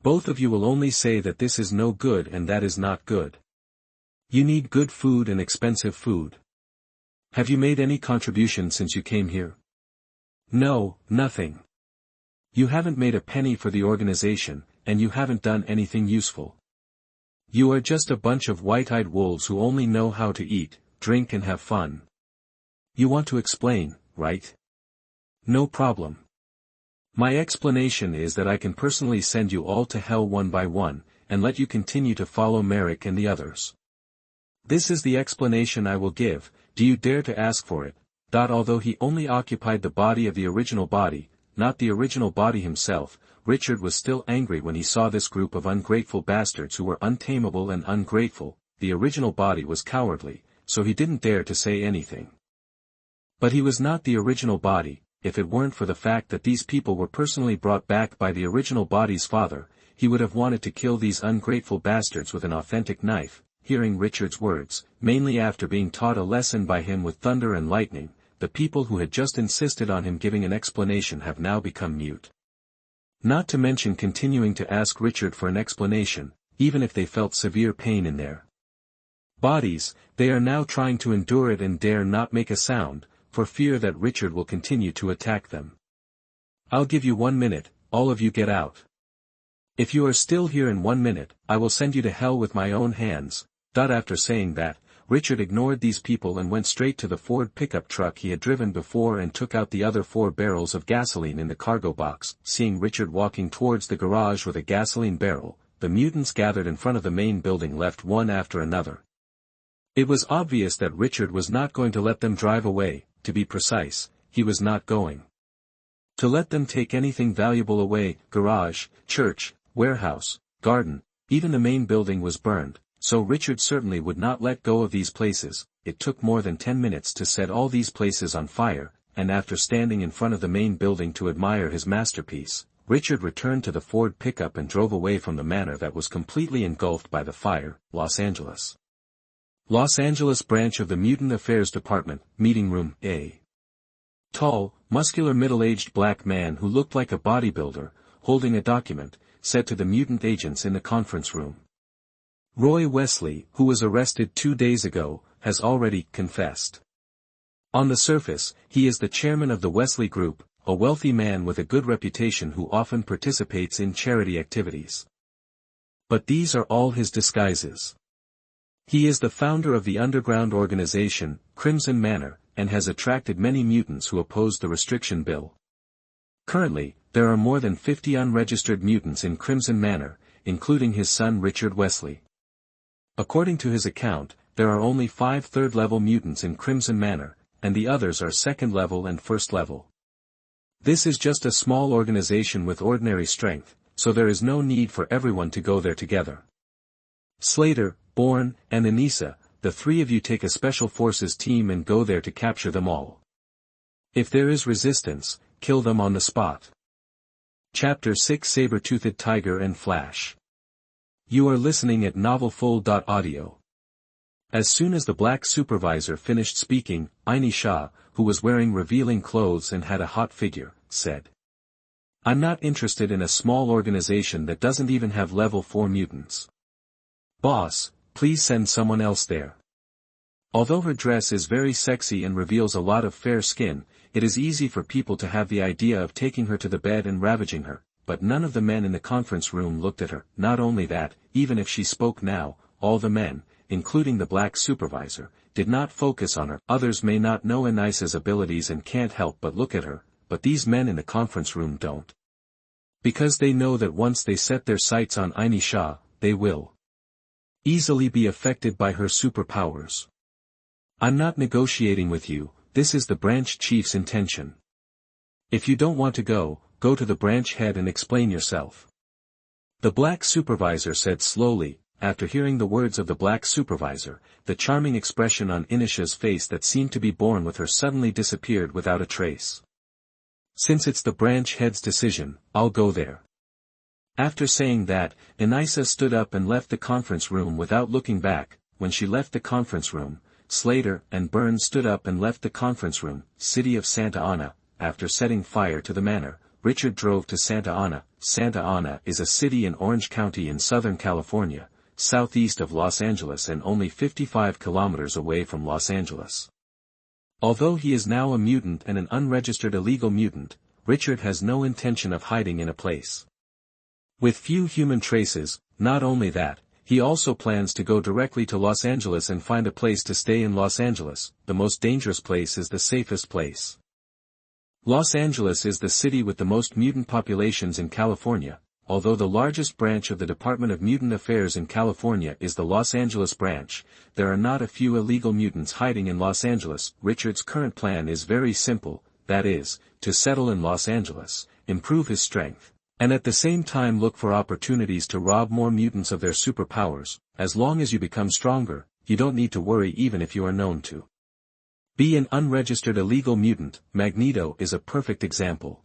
Both of you will only say that this is no good and that is not good. You need good food and expensive food. Have you made any contribution since you came here? No, nothing. You haven't made a penny for the organization, and you haven't done anything useful. You are just a bunch of white-eyed wolves who only know how to eat, drink and have fun. You want to explain, right? No problem. My explanation is that I can personally send you all to hell one by one, and let you continue to follow Merrick and the others. This is the explanation I will give. Do you dare to ask for it? Although he only occupied the body of the original body, not the original body himself, Richard was still angry when he saw this group of ungrateful bastards who were untamable and ungrateful. The original body was cowardly, so he didn't dare to say anything. But he was not the original body. If it weren't for the fact that these people were personally brought back by the original body's father, he would have wanted to kill these ungrateful bastards with an authentic knife. Hearing Richard's words, mainly after being taught a lesson by him with thunder and lightning, the people who had just insisted on him giving an explanation have now become mute. Not to mention continuing to ask Richard for an explanation, even if they felt severe pain in their bodies. They are now trying to endure it and dare not make a sound, for fear that Richard will continue to attack them. I'll give you 1 minute, all of you get out. If you are still here in 1 minute, I will send you to hell with my own hands. After saying that, Richard ignored these people and went straight to the Ford pickup truck he had driven before and took out the other 4 barrels of gasoline in the cargo box. Seeing Richard walking towards the garage with a gasoline barrel, the mutants gathered in front of the main building left one after another. It was obvious that Richard was not going to let them drive away. To be precise, he was not going to let them take anything valuable away. Garage, church, warehouse, garden, even the main building was burned, so Richard certainly would not let go of these places. It took more than 10 minutes to set all these places on fire, and after standing in front of the main building to admire his masterpiece, Richard returned to the Ford pickup and drove away from the manor that was completely engulfed by the fire. Los Angeles. Los Angeles branch of the Mutant Affairs Department, meeting room A. Tall, muscular middle-aged black man who looked like a bodybuilder, holding a document, said to the mutant agents in the conference room. Roy Wesley, who was arrested 2 days ago, has already confessed. On the surface, he is the chairman of the Wesley Group, a wealthy man with a good reputation who often participates in charity activities. But these are all his disguises. He is the founder of the underground organization, Crimson Manor, and has attracted many mutants who oppose the restriction bill. Currently, there are more than 50 unregistered mutants in Crimson Manor, including his son Richard Wesley. According to his account, there are only 5 third-level mutants in Crimson Manor, and the others are second-level and first-level. This is just a small organization with ordinary strength, so there is no need for everyone to go there together. Slater, Bourne, and Anissa, the 3 of you take a special forces team and go there to capture them all. If there is resistance, kill them on the spot. Chapter 6 Sabre-toothed Tiger and Flash. You are listening at NovelFull.audio. As soon as the black supervisor finished speaking, Aini Shah, who was wearing revealing clothes and had a hot figure, said, "I'm not interested in a small organization that doesn't even have level 4 mutants. Boss, please send someone else there." Although her dress is very sexy and reveals a lot of fair skin, it is easy for people to have the idea of taking her to the bed and ravaging her, but none of the men in the conference room looked at her. Not only that, even if she spoke now, all the men, including the black supervisor, did not focus on her. Others may not know Anissa's abilities and can't help but look at her, but these men in the conference room don't. Because they know that once they set their sights on Aini Shah, they will easily be affected by her superpowers. "I'm not negotiating with you, this is the branch chief's intention. If you don't want to go to the branch head and explain yourself." The black supervisor said slowly. After hearing the words of the black supervisor, the charming expression on Anisha's face that seemed to be born with her suddenly disappeared without a trace. "Since it's the branch head's decision, I'll go there." After saying that, Anissa stood up and left the conference room without looking back. When she left the conference room, Slater and Burns stood up and left the conference room. City of Santa Ana. After setting fire to the manor, Richard drove to Santa Ana. Santa Ana is a city in Orange County in Southern California, southeast of Los Angeles and only 55 kilometers away from Los Angeles. Although he is now a mutant and an unregistered illegal mutant, Richard has no intention of hiding in a place with few human traces. Not only that, he also plans to go directly to Los Angeles and find a place to stay in Los Angeles. The most dangerous place is the safest place. Los Angeles is the city with the most mutant populations in California. Although the largest branch of the Department of Mutant Affairs in California is the Los Angeles branch, there are not a few illegal mutants hiding in Los Angeles. Richard's current plan is very simple, that is, to settle in Los Angeles, improve his strength, and at the same time look for opportunities to rob more mutants of their superpowers. As long as you become stronger, you don't need to worry even if you are known to be an unregistered illegal mutant. Magneto is a perfect example.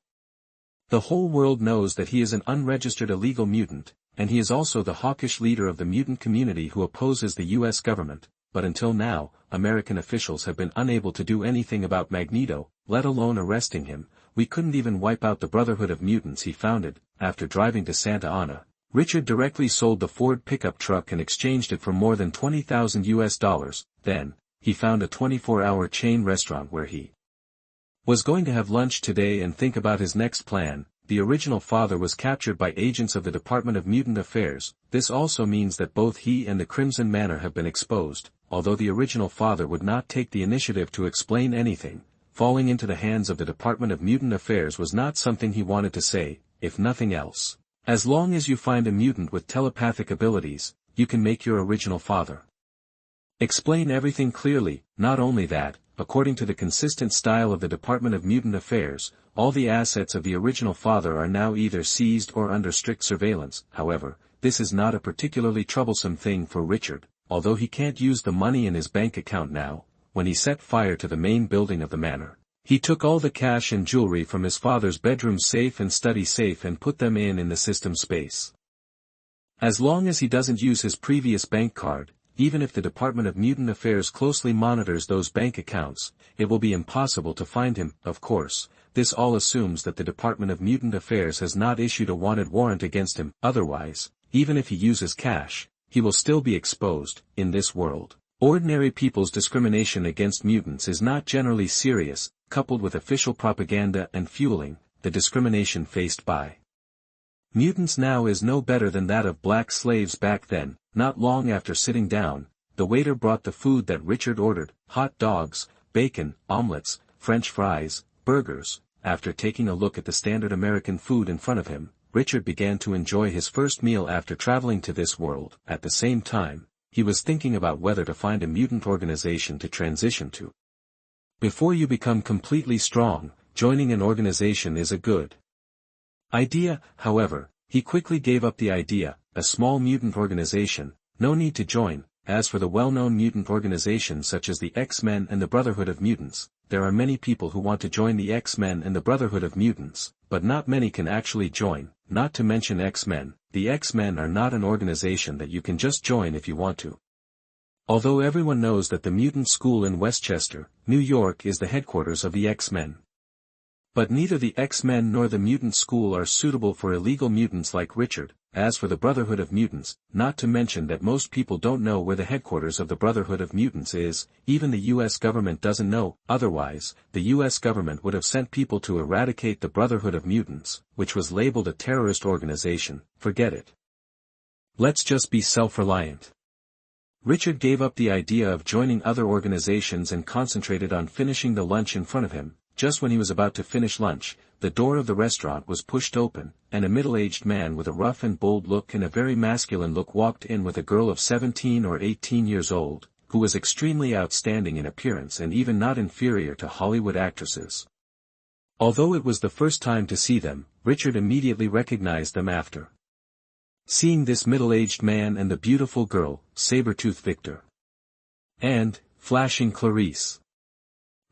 The whole world knows that he is an unregistered illegal mutant, and he is also the hawkish leader of the mutant community who opposes the US government, but until now, American officials have been unable to do anything about Magneto, let alone arresting him. We couldn't even wipe out the Brotherhood of Mutants he founded. After driving to Santa Ana, Richard directly sold the Ford pickup truck and exchanged it for more than $20,000. Then, he found a 24-hour chain restaurant where he was going to have lunch today and think about his next plan. the original father was captured by agents of the Department of Mutant Affairs. This also means that both he and the Crimson Manor have been exposed, although the original father would not take the initiative to explain anything. Falling into the hands of the Department of Mutant Affairs was not something he wanted to say, if nothing else. As long as you find a mutant with telepathic abilities, you can make your original father explain everything clearly. Not only that, according to the consistent style of the Department of Mutant Affairs, all the assets of the original father are now either seized or under strict surveillance. However, this is not a particularly troublesome thing for Richard, although he can't use the money in his bank account now. When he set fire to the main building of the manor, he took all the cash and jewelry from his father's bedroom safe and study safe and put them in the system space. As long as he doesn't use his previous bank card, even if the Department of Mutant Affairs closely monitors those bank accounts, it will be impossible to find him. Of course, this all assumes that the Department of Mutant Affairs has not issued a wanted warrant against him. Otherwise, even if he uses cash, he will still be exposed. In this world, ordinary people's discrimination against mutants is not generally serious, coupled with official propaganda and fueling, the discrimination faced by mutants now is no better than that of black slaves back then. Not long after sitting down, the waiter brought the food that Richard ordered: hot dogs, bacon, omelets, French fries, burgers. After taking a look at the standard American food in front of him, Richard began to enjoy his first meal after traveling to this world. At the same time, he was thinking about whether to find a mutant organization to transition to. Before you become completely strong, joining an organization is a good idea. However, he quickly gave up the idea. A small mutant organization, no need to join. As for the well-known mutant organizations such as the X-Men and the Brotherhood of Mutants, there are many people who want to join the X-Men and the Brotherhood of Mutants, but not many can actually join. Not to mention X-Men, the X-Men are not an organization that you can just join if you want to. Although everyone knows that the Mutant School in Westchester, New York is the headquarters of the X-Men. But neither the X-Men nor the Mutant School are suitable for illegal mutants like Richard. As for the Brotherhood of Mutants, not to mention that most people don't know where the headquarters of the Brotherhood of Mutants is. Even the US government doesn't know. Otherwise, the US government would have sent people to eradicate the Brotherhood of Mutants, which was labeled a terrorist organization. Forget it. Let's just be self-reliant. Richard gave up the idea of joining other organizations and concentrated on finishing the lunch in front of him. Just when he was about to finish lunch, the door of the restaurant was pushed open, and a middle-aged man with a rough and bold look and a very masculine look walked in with a girl of 17 or 18 years old, who was extremely outstanding in appearance and even not inferior to Hollywood actresses. Although it was the first time to see them, Richard immediately recognized them after seeing this middle-aged man and the beautiful girl, Sabre-toothed Victor and Flashing Clarice.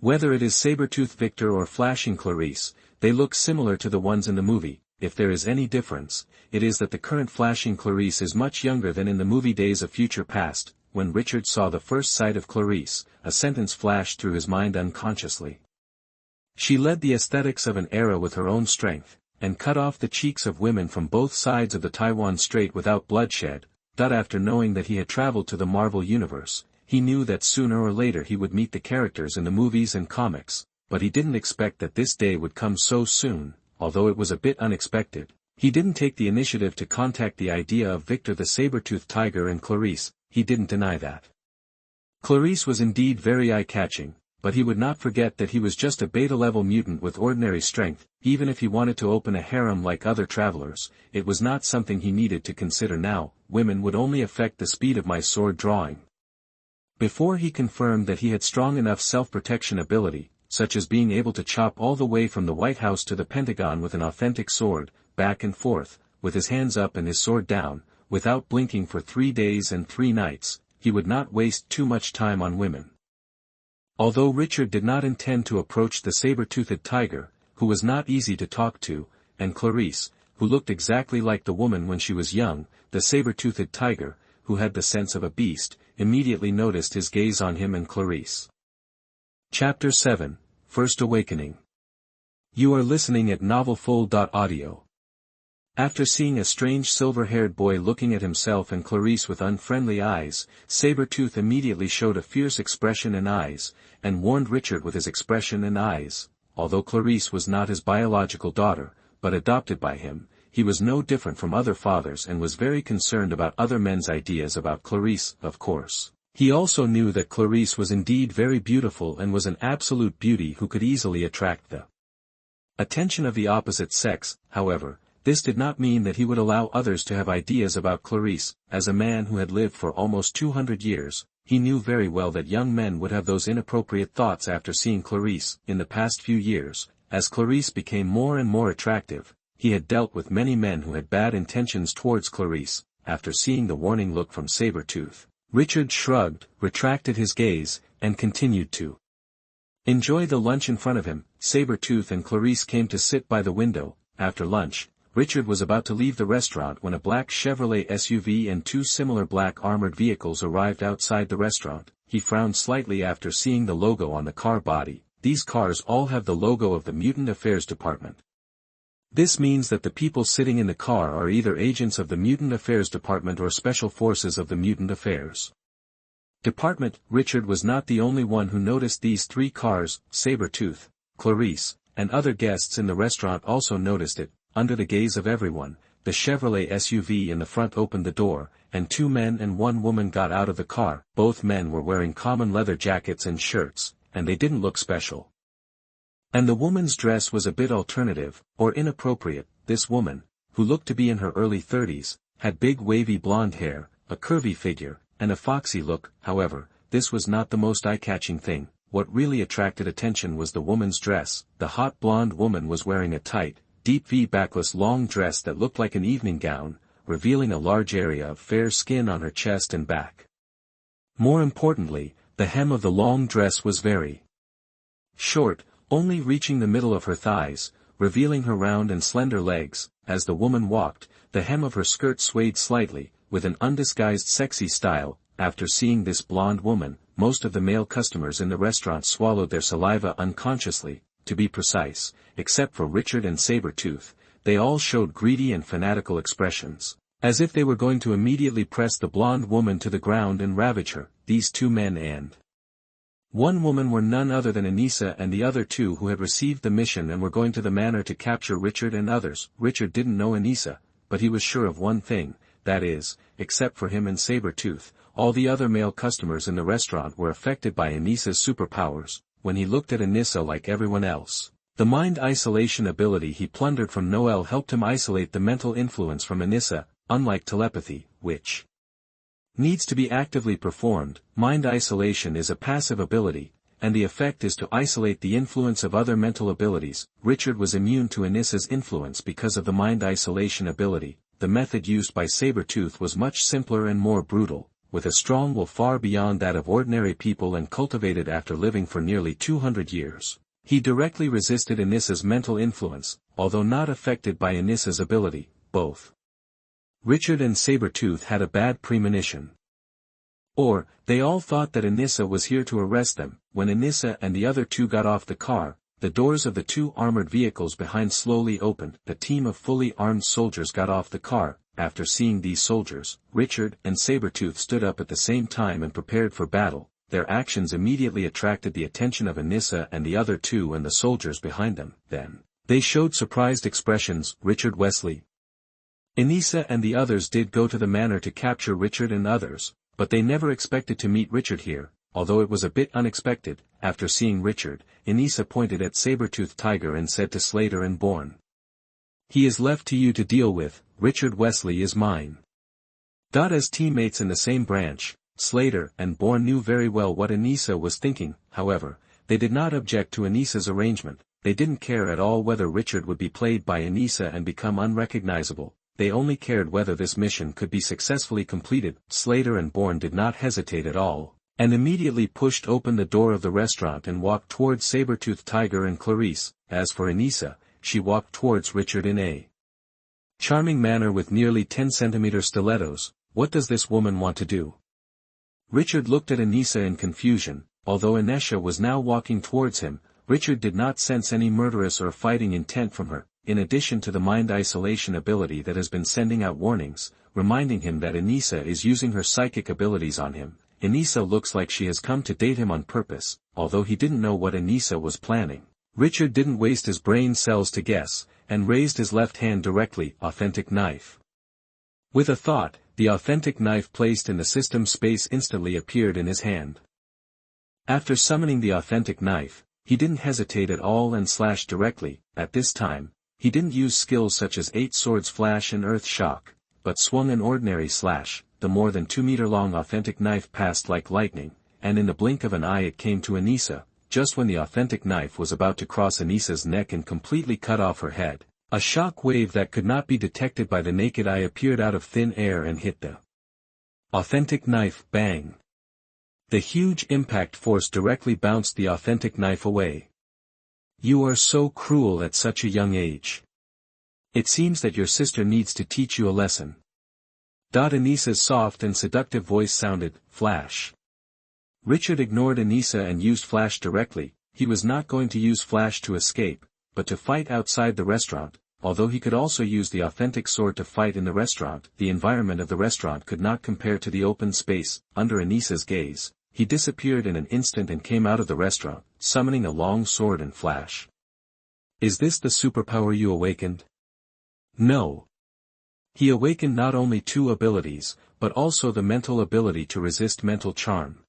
Whether it is Sabre-toothed Victor or Flashing Clarice, they look similar to the ones in the movie. If there is any difference, it is that the current Flashing Clarice is much younger than in the movie Days of Future Past. When Richard saw the first sight of Clarice, a sentence flashed through his mind unconsciously. She led the aesthetics of an era with her own strength, and cut off the cheeks of women from both sides of the Taiwan Strait without bloodshed. After knowing that he had traveled to the Marvel Universe, he knew that sooner or later he would meet the characters in the movies and comics, but he didn't expect that this day would come so soon. Although it was a bit unexpected, he didn't take the initiative to contact the idea of Victor the Saber-toothed Tiger and Clarice. He didn't deny that Clarice was indeed very eye-catching, but he would not forget that he was just a beta-level mutant with ordinary strength. Even if he wanted to open a harem like other travelers, it was not something he needed to consider now. Women would only affect the speed of my sword drawing. Before he confirmed that he had strong enough self-protection ability, such as being able to chop all the way from the White House to the Pentagon with an authentic sword, back and forth, with his hands up and his sword down, without blinking for 3 days and 3 nights, he would not waste too much time on women. Although Richard did not intend to approach the saber-toothed tiger, who was not easy to talk to, and Clarice, who looked exactly like the woman when she was young, the saber-toothed tiger, who had the sense of a beast, immediately noticed his gaze on him and Clarice. Chapter 7, First Awakening. You are listening at NovelFull.audio. After seeing a strange silver-haired boy looking at himself and Clarice with unfriendly eyes, Saber-tooth immediately showed a fierce expression and eyes, and warned Richard with his expression and eyes. Although Clarice was not his biological daughter, but adopted by him, he was no different from other fathers and was very concerned about other men's ideas about Clarice, of course. He also knew that Clarice was indeed very beautiful and was an absolute beauty who could easily attract the attention of the opposite sex. However, this did not mean that he would allow others to have ideas about Clarice. As a man who had lived for almost 200 years, he knew very well that young men would have those inappropriate thoughts after seeing Clarice. In the past few years, as Clarice became more and more attractive, he had dealt with many men who had bad intentions towards Clarice. After seeing the warning look from Sabre-tooth, Richard shrugged, retracted his gaze, and continued to enjoy the lunch in front of him. Sabre-tooth and Clarice came to sit by the window. After lunch, Richard was about to leave the restaurant when a black Chevrolet SUV and two similar black armored vehicles arrived outside the restaurant. He frowned slightly after seeing the logo on the car body. These cars all have the logo of the Mutant Affairs Department. This means that the people sitting in the car are either agents of the Mutant Affairs Department or Special Forces of the Mutant Affairs Department. Richard was not the only one who noticed these three cars. Sabre-tooth, Clarice, and other guests in the restaurant also noticed it. Under the gaze of everyone, the Chevrolet SUV in the front opened the door, and two men and one woman got out of the car. Both men were wearing common leather jackets and shirts, and they didn't look special. And the woman's dress was a bit alternative, or inappropriate. This woman, who looked to be in her early 30s, had big wavy blonde hair, a curvy figure, and a foxy look. However, this was not the most eye-catching thing. What really attracted attention was the woman's dress. The hot blonde woman was wearing a tight, deep V backless long dress that looked like an evening gown, revealing a large area of fair skin on her chest and back. More importantly, the hem of the long dress was very short, only reaching the middle of her thighs, revealing her round and slender legs. As the woman walked, the hem of her skirt swayed slightly, with an undisguised sexy style. After seeing this blonde woman, most of the male customers in the restaurant swallowed their saliva unconsciously. To be precise, except for Richard and Sabre-tooth, they all showed greedy and fanatical expressions, as if they were going to immediately press the blonde woman to the ground and ravage her. These two men and one woman were none other than Anissa and the other two who had received the mission and were going to the manor to capture Richard and others. Richard didn't know Anissa, but he was sure of one thing, that is, except for him and Sabre-tooth, all the other male customers in the restaurant were affected by Anissa's superpowers. When he looked at Anissa like everyone else, the mind isolation ability he plundered from Noel helped him isolate the mental influence from Anissa. Unlike telepathy, which needs to be actively performed, mind isolation is a passive ability, and the effect is to isolate the influence of other mental abilities. Richard was immune to Anissa's influence because of the mind isolation ability. The method used by Sabre-tooth was much simpler and more brutal, with a strong will far beyond that of ordinary people and cultivated after living for nearly 200 years. He directly resisted Anissa's mental influence, although not affected by Anissa's ability. Both Richard and Sabre-tooth had a bad premonition. Or, they all thought that Anissa was here to arrest them. When Anissa and the other two got off the car, the doors of the two armored vehicles behind slowly opened. A team of fully armed soldiers got off the car. After seeing these soldiers, Richard and Sabre-tooth stood up at the same time and prepared for battle. Their actions immediately attracted the attention of Anissa and the other two and the soldiers behind them. Then, they showed surprised expressions. Richard Wesley, Anissa and the others did go to the manor to capture Richard and others, but they never expected to meet Richard here, although it was a bit unexpected. After seeing Richard, Anissa pointed at Sabre-toothed Tiger and said to Slater and Bourne, "He is left to you to deal with. Richard Wesley is mine." As teammates in the same branch, Slater and Bourne knew very well what Anissa was thinking. However, they did not object to Anissa's arrangement. They didn't care at all whether Richard would be played by Anissa and become unrecognizable. They only cared whether this mission could be successfully completed. Slater and Bourne did not hesitate at all, and immediately pushed open the door of the restaurant and walked towards Sabre-toothed Tiger and Clarice. As for Anissa, she walked towards Richard in a charming manner with nearly 10-centimeter stilettos. What does this woman want to do? Richard looked at Anissa in confusion. Although Anissa was now walking towards him, Richard did not sense any murderous or fighting intent from her. In addition to the mind isolation ability that has been sending out warnings, reminding him that Anissa is using her psychic abilities on him, Anissa looks like she has come to date him on purpose. Although he didn't know what Anissa was planning, Richard didn't waste his brain cells to guess, and raised his left hand directly, authentic knife. With a thought, the authentic knife placed in the system space instantly appeared in his hand. After summoning the authentic knife, he didn't hesitate at all and slashed directly. At this time, he didn't use skills such as 8 Swords Flash and Earth Shock, but swung an ordinary slash. The more than 2-meter-long authentic knife passed like lightning, and in the blink of an eye it came to Anissa. Just when the authentic knife was about to cross Anissa's neck and completely cut off her head, a shock wave that could not be detected by the naked eye appeared out of thin air and hit the authentic knife. Bang! The huge impact force directly bounced the authentic knife away. You are so cruel at such a young age. It seems that your sister needs to teach you a lesson. Anissa's soft and seductive voice sounded. Flash. Richard ignored Anissa and used Flash directly. He was not going to use Flash to escape, but to fight outside the restaurant. Although he could also use the authentic sword to fight in the restaurant, the environment of the restaurant could not compare to the open space. Under Anissa's gaze, he disappeared in an instant and came out of the restaurant, summoning a long sword and Flash. Is this the superpower you awakened? No. He awakened not only 2 abilities, but also the mental ability to resist mental charm.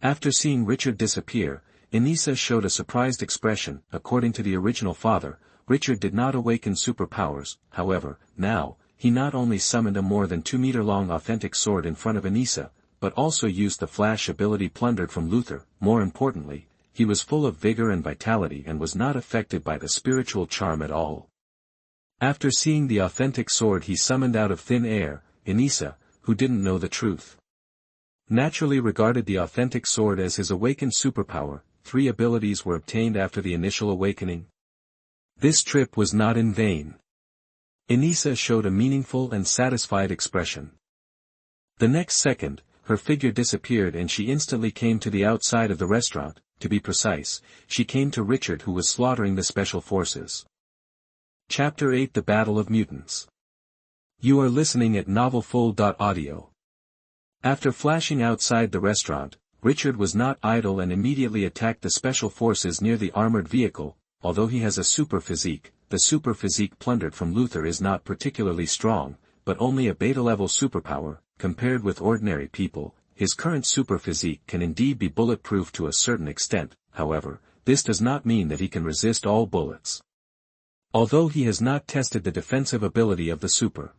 After seeing Richard disappear, Anissa showed a surprised expression. According to the original father, Richard did not awaken superpowers. However, now, he not only summoned a more than 2-meter-long authentic sword in front of Anissa, but also used the Flash ability plundered from Luther. More importantly, he was full of vigor and vitality and was not affected by the spiritual charm at all. After seeing the authentic sword he summoned out of thin air, Anissa, who didn't know the truth, naturally regarded the authentic sword as his awakened superpower. 3 abilities were obtained after the initial awakening. This trip was not in vain. Anissa showed a meaningful and satisfied expression. The next second, her figure disappeared and she instantly came to the outside of the restaurant. To be precise, she came to Richard, who was slaughtering the special forces. Chapter 8: The Battle of Mutants. You are listening at NovelFull.audio. After flashing outside the restaurant, Richard was not idle and immediately attacked the special forces near the armored vehicle. Although he has a super physique, the super physique plundered from Luther is not particularly strong, but only a beta-level superpower. Compared with ordinary people, his current super physique can indeed be bulletproof to a certain extent. However, this does not mean that he can resist all bullets. Although he has not tested the defensive ability of the super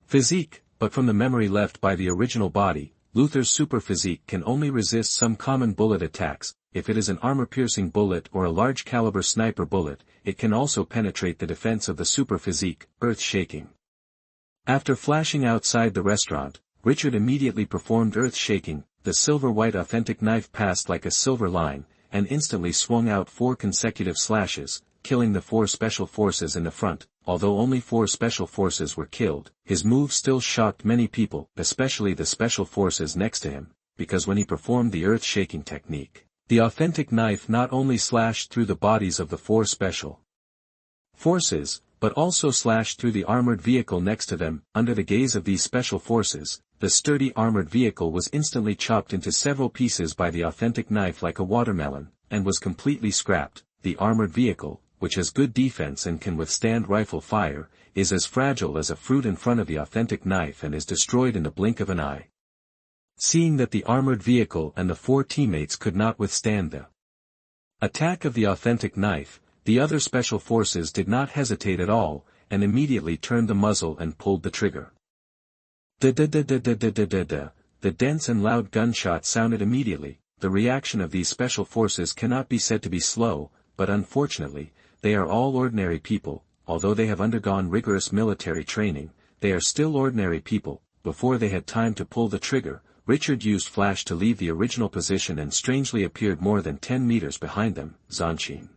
physique, but from the memory left by the original body, Luther's super physique can only resist some common bullet attacks. If it is an armor-piercing bullet or a large-caliber sniper bullet, it can also penetrate the defense of the super physique, earth-shaking. After flashing outside the restaurant, Richard immediately performed earth-shaking. The silver-white authentic knife passed like a silver line, and instantly swung out 4 consecutive slashes, killing the 4 special forces in the front. Although only 4 special forces were killed, his move still shocked many people, especially the special forces next to him, because when he performed the earth-shaking technique, the authentic knife not only slashed through the bodies of the 4 special forces, but also slashed through the armored vehicle next to them. Under the gaze of these special forces, the sturdy armored vehicle was instantly chopped into several pieces by the authentic knife like a watermelon, and was completely scrapped. The armored vehicle, which has good defense and can withstand rifle fire, is as fragile as a fruit in front of the authentic knife and is destroyed in the blink of an eye. Seeing that the armored vehicle and the 4 teammates could not withstand the attack of the authentic knife, the other special forces did not hesitate at all, and immediately turned the muzzle and pulled the trigger. The dense and loud gunshot sounded immediately. The reaction of these special forces cannot be said to be slow, but unfortunately, they are all ordinary people. Although they have undergone rigorous military training, they are still ordinary people. Before they had time to pull the trigger, Richard used Flash to leave the original position and strangely appeared more than 10 meters behind them. Zanshin.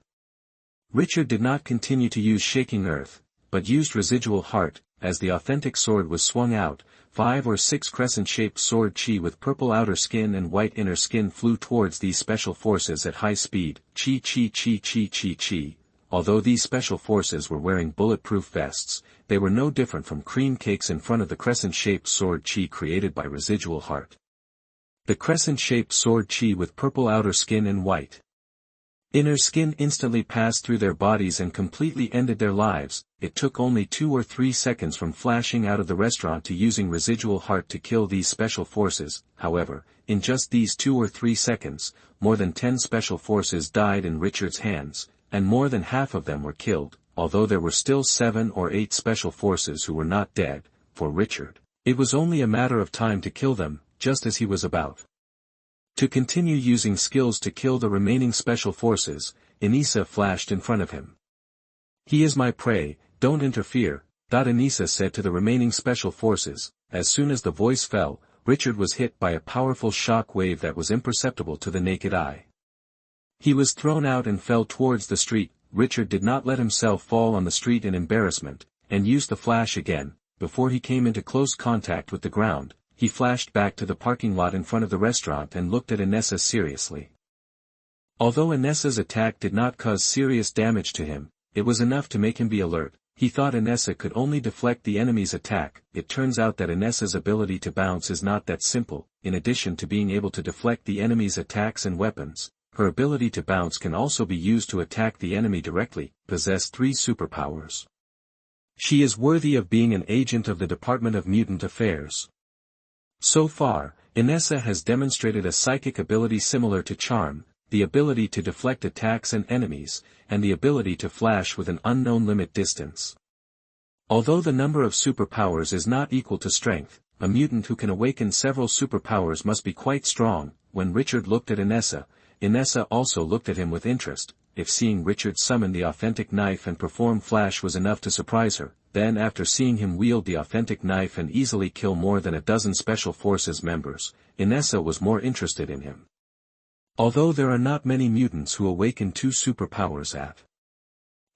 Richard did not continue to use Shaking Earth, but used Residual Heart. As the authentic sword was swung out, 5 or 6 crescent-shaped sword chi with purple outer skin and white inner skin flew towards these special forces at high speed. Chi chi chi chi chi chi. Although these special forces were wearing bulletproof vests, they were no different from cream cakes in front of the crescent-shaped sword chi created by Residual Heart. The crescent-shaped sword chi with purple outer skin and white Inner skin instantly passed through their bodies and completely ended their lives. It took only 2 or 3 seconds from flashing out of the restaurant to using residual heart to kill these special forces. However, in just these 2 or 3 seconds, more than 10 special forces died in Richard's hands, and more than half of them were killed, although there were still 7 or 8 special forces who were not dead. For Richard, it was only a matter of time to kill them, just as he was about to continue using skills to kill the remaining special forces. Anissa flashed in front of him. "He is my prey, don't interfere," Anissa said to the remaining special forces. As soon as the voice fell, Richard was hit by a powerful shock wave that was imperceptible to the naked eye. He was thrown out and fell towards the street. Richard did not let himself fall on the street in embarrassment, and used the flash again. Before he came into close contact with the ground, he flashed back to the parking lot in front of the restaurant and looked at Anissa seriously. Although Anissa's attack did not cause serious damage to him, it was enough to make him be alert. He thought Anissa could only deflect the enemy's attack. It turns out that Anissa's ability to bounce is not that simple. In addition to being able to deflect the enemy's attacks and weapons, her ability to bounce can also be used to attack the enemy directly. Possess 3 superpowers. She is worthy of being an agent of the Department of Mutant Affairs. So far, Anissa has demonstrated a psychic ability similar to Charm, the ability to deflect attacks and enemies, and the ability to flash with an unknown limit distance. Although the number of superpowers is not equal to strength, a mutant who can awaken several superpowers must be quite strong. When Richard looked at Anissa, Anissa also looked at him with interest. If seeing Richard summon the authentic knife and perform flash was enough to surprise her, then after seeing him wield the authentic knife and easily kill more than a dozen Special Forces members, Anissa was more interested in him. Although there are not many mutants who awaken 2 superpowers at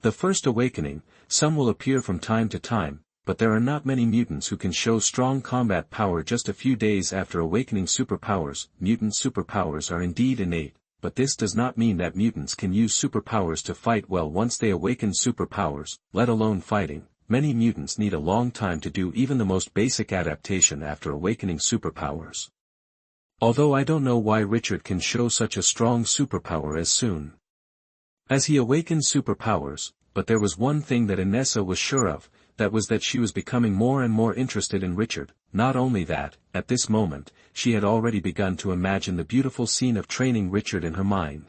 the first awakening, some will appear from time to time, but there are not many mutants who can show strong combat power just a few days after awakening superpowers. Mutant superpowers are indeed innate, but this does not mean that mutants can use superpowers to fight well once they awaken superpowers, let alone fighting. Many mutants need a long time to do even the most basic adaptation after awakening superpowers. Although I don't know why Richard can show such a strong superpower as soon as he awakened superpowers, but there was one thing that Anissa was sure of, that was that she was becoming more and more interested in Richard. Not only that, at this moment, she had already begun to imagine the beautiful scene of training Richard in her mind.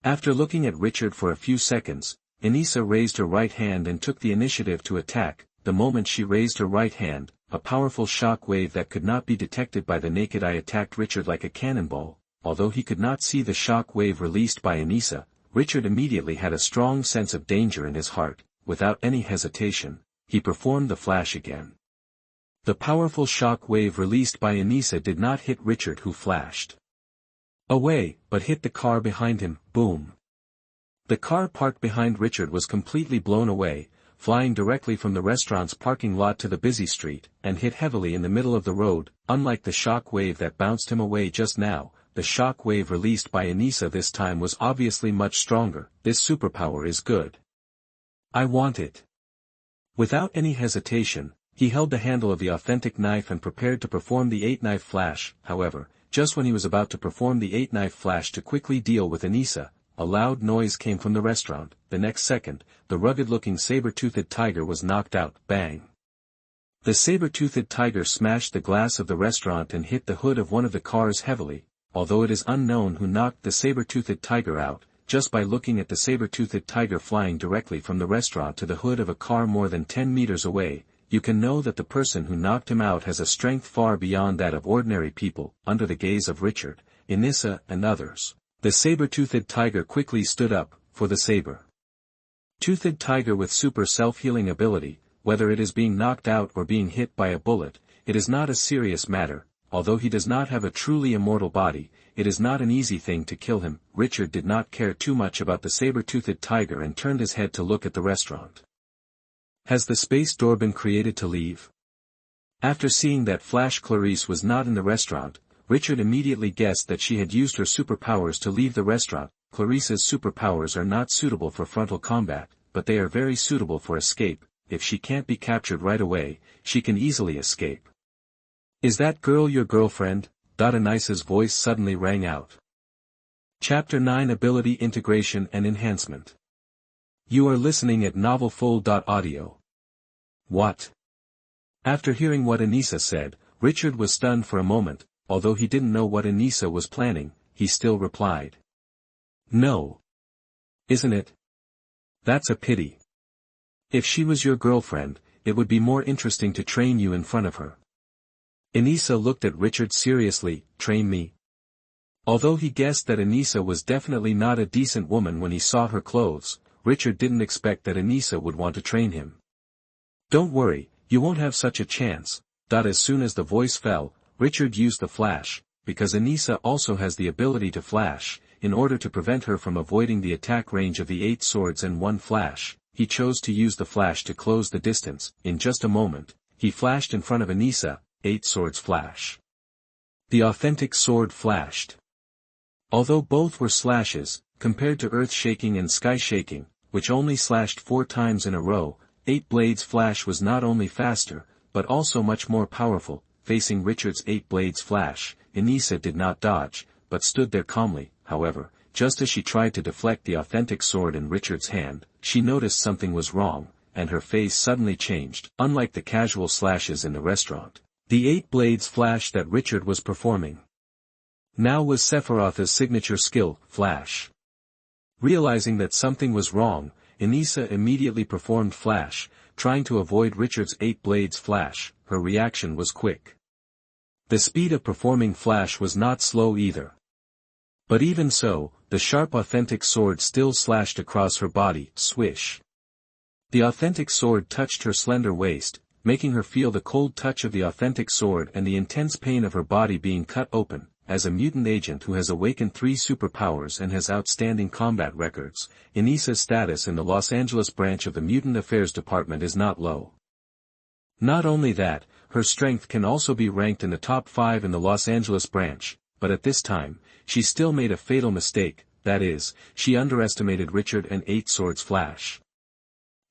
After looking at Richard for a few seconds, Anissa raised her right hand and took the initiative to attack. The moment she raised her right hand, a powerful shock wave that could not be detected by the naked eye attacked Richard like a cannonball. Although he could not see the shock wave released by Anissa, Richard immediately had a strong sense of danger in his heart. Without any hesitation, he performed the flash again. The powerful shock wave released by Anissa did not hit Richard, who flashed away, but hit the car behind him. Boom! The car parked behind Richard was completely blown away, flying directly from the restaurant's parking lot to the busy street, and hit heavily in the middle of the road. Unlike the shock wave that bounced him away just now, the shock wave released by Anissa this time was obviously much stronger. This superpower is good. I want it. Without any hesitation, he held the handle of the authentic knife and prepared to perform the 8-knife flash. However, just when he was about to perform the 8-knife flash to quickly deal with Anissa, a loud noise came from the restaurant. The next second, the rugged-looking saber-toothed tiger was knocked out. Bang! The saber-toothed tiger smashed the glass of the restaurant and hit the hood of one of the cars heavily. Although it is unknown who knocked the saber-toothed tiger out, just by looking at the saber-toothed tiger flying directly from the restaurant to the hood of a car more than 10 meters away, you can know that the person who knocked him out has a strength far beyond that of ordinary people. Under the gaze of Richard, Anissa, and others, the saber-toothed tiger quickly stood up. For the saber-toothed tiger with super self-healing ability, whether it is being knocked out or being hit by a bullet, it is not a serious matter. Although he does not have a truly immortal body, it is not an easy thing to kill him. Richard did not care too much about the saber-toothed tiger and turned his head to look at the restaurant. Has the space door been created to leave? After seeing that Flash Clarice was not in the restaurant, Richard immediately guessed that she had used her superpowers to leave the restaurant. Clarice's superpowers are not suitable for frontal combat, but they are very suitable for escape. If she can't be captured right away, she can easily escape. Is that girl your girlfriend? Anissa's voice suddenly rang out. Chapter 9 Ability Integration and Enhancement. You are listening at NovelFull.audio. What? After hearing what Anissa said, Richard was stunned for a moment. Although he didn't know what Anissa was planning, he still replied. No. Isn't it? That's a pity. If she was your girlfriend, it would be more interesting to train you in front of her. Anissa looked at Richard seriously. Train me? Although he guessed that Anissa was definitely not a decent woman when he saw her clothes, Richard didn't expect that Anissa would want to train him. Don't worry, you won't have such a chance. As soon as the voice fell, Richard used the flash, because Anissa also has the ability to flash. In order to prevent her from avoiding the attack range of the 8 swords and 1 flash, he chose to use the flash to close the distance. In just a moment, he flashed in front of Anissa. 8 swords flash. The authentic sword flashed. Although both were slashes, compared to earth shaking and sky shaking, which only slashed 4 times in a row, 8 blades flash was not only faster, but also much more powerful. Facing Richard's 8 blades flash, Anissa did not dodge, but stood there calmly. However, just as she tried to deflect the authentic sword in Richard's hand, she noticed something was wrong, and her face suddenly changed. Unlike the casual slashes in the restaurant, the 8 blades flash that Richard was performing now was Sephiroth's signature skill, flash. Realizing that something was wrong, Anissa immediately performed flash, trying to avoid Richard's 8 blades flash. Her reaction was quick. The speed of performing flash was not slow either. But even so, the sharp authentic sword still slashed across her body. Swish. The authentic sword touched her slender waist, making her feel the cold touch of the authentic sword and the intense pain of her body being cut open. As a mutant agent who has awakened 3 superpowers and has outstanding combat records, Anissa's status in the Los Angeles branch of the Mutant Affairs Department is not low. Not only that, her strength can also be ranked in the top 5 in the Los Angeles branch, but at this time, she still made a fatal mistake. That is, she underestimated Richard and 8 swords flash.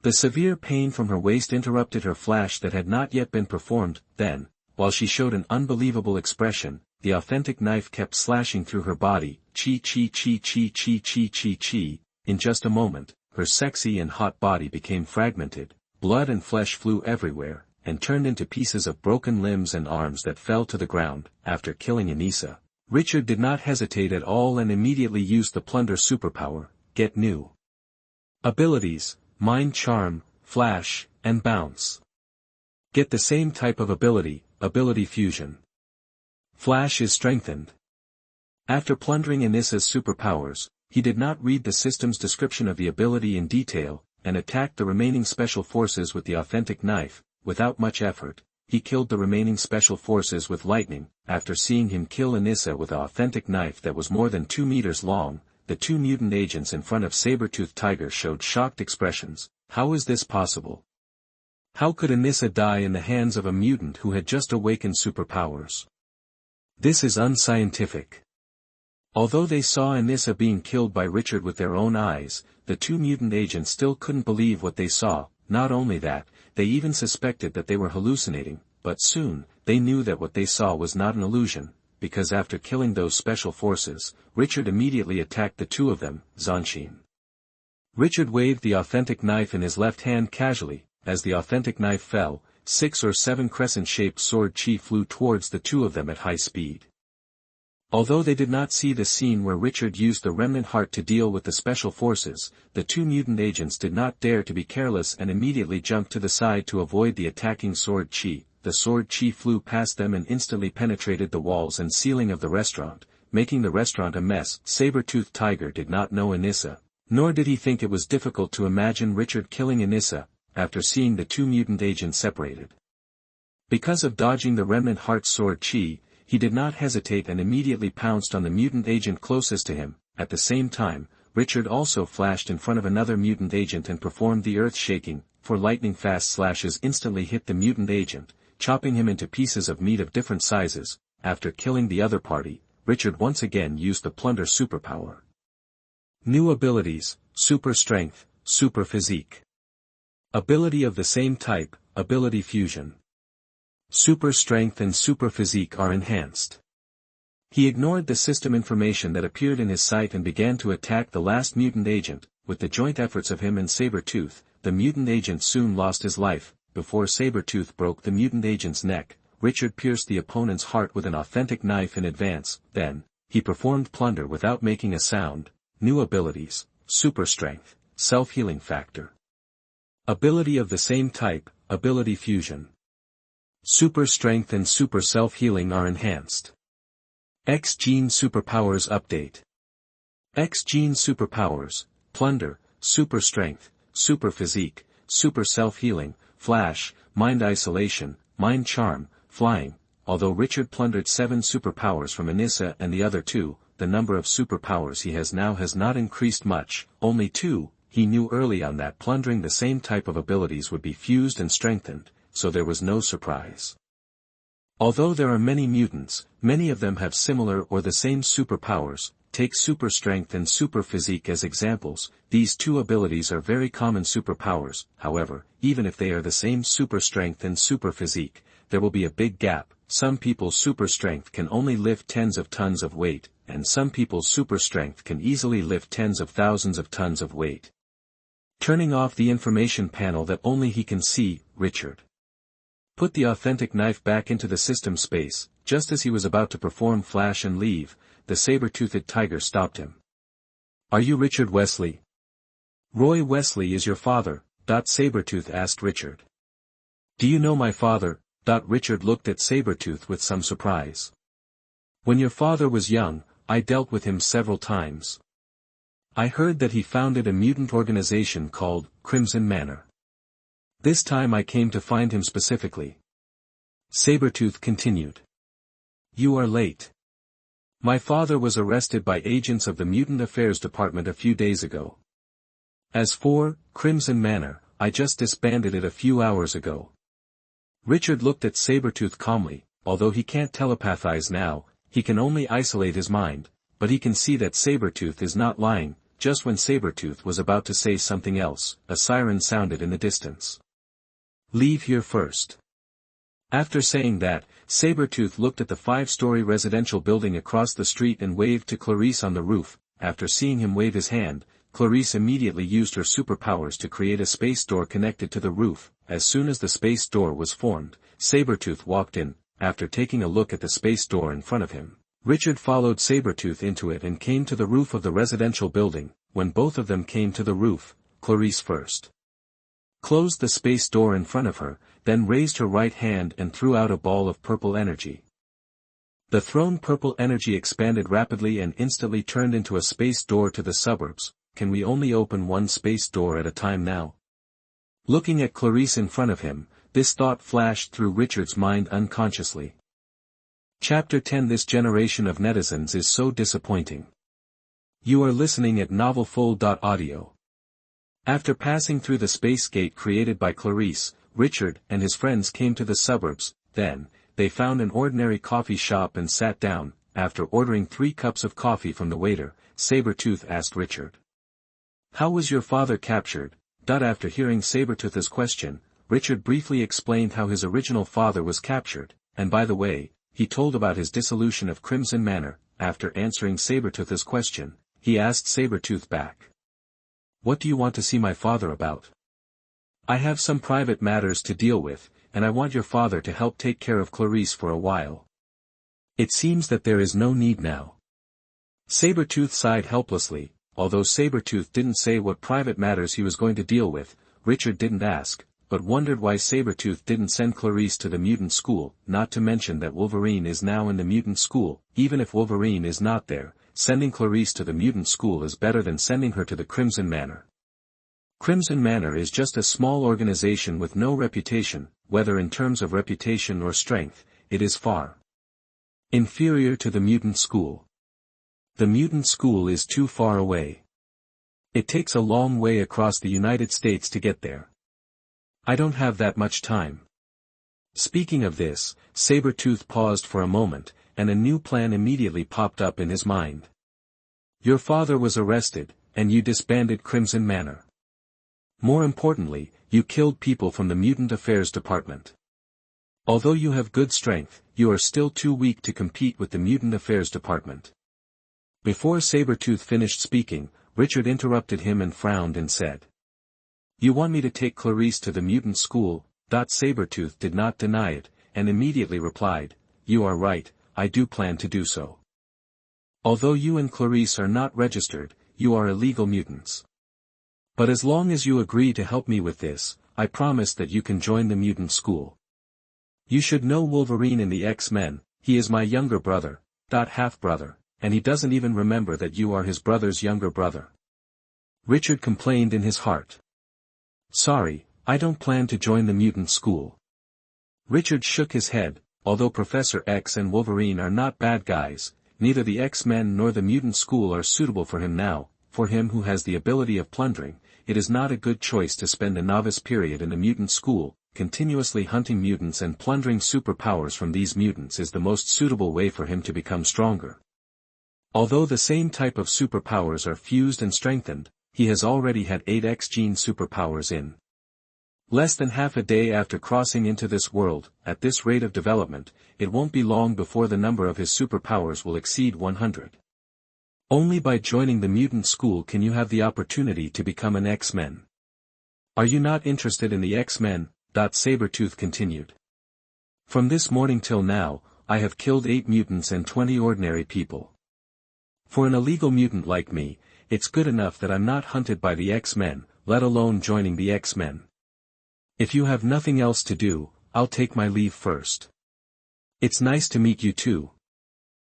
The severe pain from her waist interrupted her flash that had not yet been performed. Then, while she showed an unbelievable expression, the authentic knife kept slashing through her body. Chi. In just a moment, her sexy and hot body became fragmented, blood and flesh flew everywhere, and turned into pieces of broken limbs and arms that fell to the ground. After killing Anissa, Richard did not hesitate at all and immediately used the Plunder superpower. Get new abilities: Mind Charm, Flash, and Bounce. Get the same type of ability, Ability Fusion. Flash is strengthened. After plundering Anissa's superpowers, he did not read the system's description of the ability in detail, and attacked the remaining special forces with the authentic knife. Without much effort, he killed the remaining special forces with lightning. After seeing him kill Anissa with an authentic knife that was more than 2 meters long, the 2 mutant agents in front of Sabre-toothed Tiger showed shocked expressions. How is this possible? How could Anissa die in the hands of a mutant who had just awakened superpowers? This is unscientific. Although they saw Anissa being killed by Richard with their own eyes, the 2 mutant agents still couldn't believe what they saw. Not only that, they even suspected that they were hallucinating, but soon, they knew that what they saw was not an illusion, because after killing those special forces, Richard immediately attacked the 2 of them. Zanshin. Richard waved the authentic knife in his left hand casually. As the authentic knife fell, 6 or 7 crescent-shaped sword chi flew towards the 2 of them at high speed. Although they did not see the scene where Richard used the remnant heart to deal with the special forces, the 2 mutant agents did not dare to be careless and immediately jumped to the side to avoid the attacking sword chi. The sword chi flew past them and instantly penetrated the walls and ceiling of the restaurant, making the restaurant a mess. Sabre-toothed Tiger did not know Anissa, nor did he think it was difficult to imagine Richard killing Anissa, after seeing the 2 mutant agents separated. Because of dodging the remnant heart sword chi, he did not hesitate and immediately pounced on the mutant agent closest to him. At the same time, Richard also flashed in front of another mutant agent and performed the earth-shaking. 4 lightning-fast slashes instantly hit the mutant agent, chopping him into pieces of meat of different sizes. After killing the other party, Richard once again used the Plunder superpower. New abilities: Super Strength, Super Physique. Ability of the same type, Ability Fusion. Super Strength and Super Physique are enhanced. He ignored the system information that appeared in his sight and began to attack the last mutant agent. With the joint efforts of him and Sabre-tooth, the mutant agent soon lost his life. Before Sabre-tooth broke the mutant agent's neck, Richard pierced the opponent's heart with an authentic knife in advance. Then, he performed Plunder without making a sound. New abilities, super strength, self-healing factor. Ability of the same type, ability fusion. Super strength and super self-healing are enhanced. X-Gene Superpowers Update. X-Gene Superpowers, Plunder, Super Strength, Super Physique, Super Self-Healing, Flash, Mind Isolation, Mind Charm, Flying. Although Richard plundered 7 superpowers from Anissa and the other 2, the number of superpowers he has now has not increased much, only 2. He knew early on that plundering the same type of abilities would be fused and strengthened, so there was no surprise. Although there are many mutants, many of them have similar or the same superpowers. Take super strength and super physique as examples. These 2 abilities are very common superpowers. However, even if they are the same super strength and super physique, there will be a big gap. Some people's super strength can only lift tens of tons of weight, and some people's super strength can easily lift tens of thousands of tons of weight. Turning off the information panel that only he can see, Richard put the authentic knife back into the system space. Just as he was about to perform Flash and leave, the saber-toothed tiger stopped him. "Are you Richard Wesley?" "Roy Wesley is your father," Saber-tooth asked Richard. "Do you know my father?" Richard looked at Saber-tooth with some surprise. "When your father was young, I dealt with him several times. I heard that he founded a mutant organization called Crimson Manor. This time I came to find him specifically." Saber-tooth continued. "You are late. My father was arrested by agents of the Mutant Affairs Department a few days ago. As for Crimson Manor, I just disbanded it a few hours ago." Richard looked at Saber-tooth calmly. Although he can't telepathize now, he can only isolate his mind, but he can see that Saber-tooth is not lying. Just when Saber-tooth was about to say something else, a siren sounded in the distance. "Leave here first." After saying that, Saber-tooth looked at the 5-story residential building across the street and waved to Clarice on the roof. After seeing him wave his hand, Clarice immediately used her superpowers to create a space door connected to the roof. As soon as the space door was formed, Saber-tooth walked in. After taking a look at the space door in front of him, Richard followed Saber-tooth into it and came to the roof of the residential building. When both of them came to the roof, Clarice first closed the space door in front of her, then raised her right hand and threw out a ball of purple energy. The thrown purple energy expanded rapidly and instantly turned into a space door to the suburbs. "Can we only open one space door at a time now?" Looking at Clarice in front of him, this thought flashed through Richard's mind unconsciously. Chapter 10. This generation of netizens is so disappointing. You are listening at novelfull.audio. After passing through the space gate created by Clarice, Richard and his friends came to the suburbs. Then, they found an ordinary coffee shop and sat down. After ordering 3 cups of coffee from the waiter, Saber-tooth asked Richard, "How was your father captured?" After hearing Saber-tooth's question, Richard briefly explained how his original father was captured, and by the way, he told about his dissolution of Crimson Manor. After answering Saber-tooth's question, he asked Saber-tooth back, "What do you want to see my father about?" "I have some private matters to deal with, and I want your father to help take care of Clarice for a while." "It seems that there is no need now." Saber-tooth sighed helplessly. Although Saber-tooth didn't say what private matters he was going to deal with, Richard didn't ask, but wondered why Saber-tooth didn't send Clarice to the mutant school. Not to mention that Wolverine is now in the mutant school. Even if Wolverine is not there, sending Clarice to the mutant school is better than sending her to the Crimson Manor. Crimson Manor is just a small organization with no reputation. Whether in terms of reputation or strength, it is far inferior to the mutant school. The mutant school is too far away. It takes a long way across the United States to get there. I don't have that much time. Speaking of this, Saber-tooth paused for a moment, and a new plan immediately popped up in his mind. Your father was arrested, and you disbanded Crimson Manor. More importantly, you killed people from the Mutant Affairs Department. Although you have good strength, you are still too weak to compete with the Mutant Affairs Department. Before Sabre-toothed finished speaking, Richard interrupted him and frowned and said, "You want me to take Clarice to the mutant school?" Sabre-toothed did not deny it, and immediately replied, "You are right, I do plan to do so. Although you and Clarice are not registered, you are illegal mutants. But as long as you agree to help me with this, I promise that you can join the mutant school. You should know Wolverine in the X-Men, he is my younger brother, half-brother, and he doesn't even remember that you are his brother's younger brother." Richard complained in his heart. "Sorry, I don't plan to join the mutant school." Richard shook his head. Although Professor X and Wolverine are not bad guys, neither the X-Men nor the mutant school are suitable for him now. For him who has the ability of plundering, it is not a good choice to spend a novice period in a mutant school. Continuously hunting mutants and plundering superpowers from these mutants is the most suitable way for him to become stronger. Although the same type of superpowers are fused and strengthened, he has already had 8 X-gene superpowers in less than half a day after crossing into this world. At this rate of development, it won't be long before the number of his superpowers will exceed 100. Only by joining the mutant school can you have the opportunity to become an X-Men. Are you not interested in the X-Men? Sabre-toothed continued. From this morning till now, I have killed 8 mutants and 20 ordinary people. For an illegal mutant like me, it's good enough that I'm not hunted by the X-Men, let alone joining the X-Men. If you have nothing else to do, I'll take my leave first. It's nice to meet you too.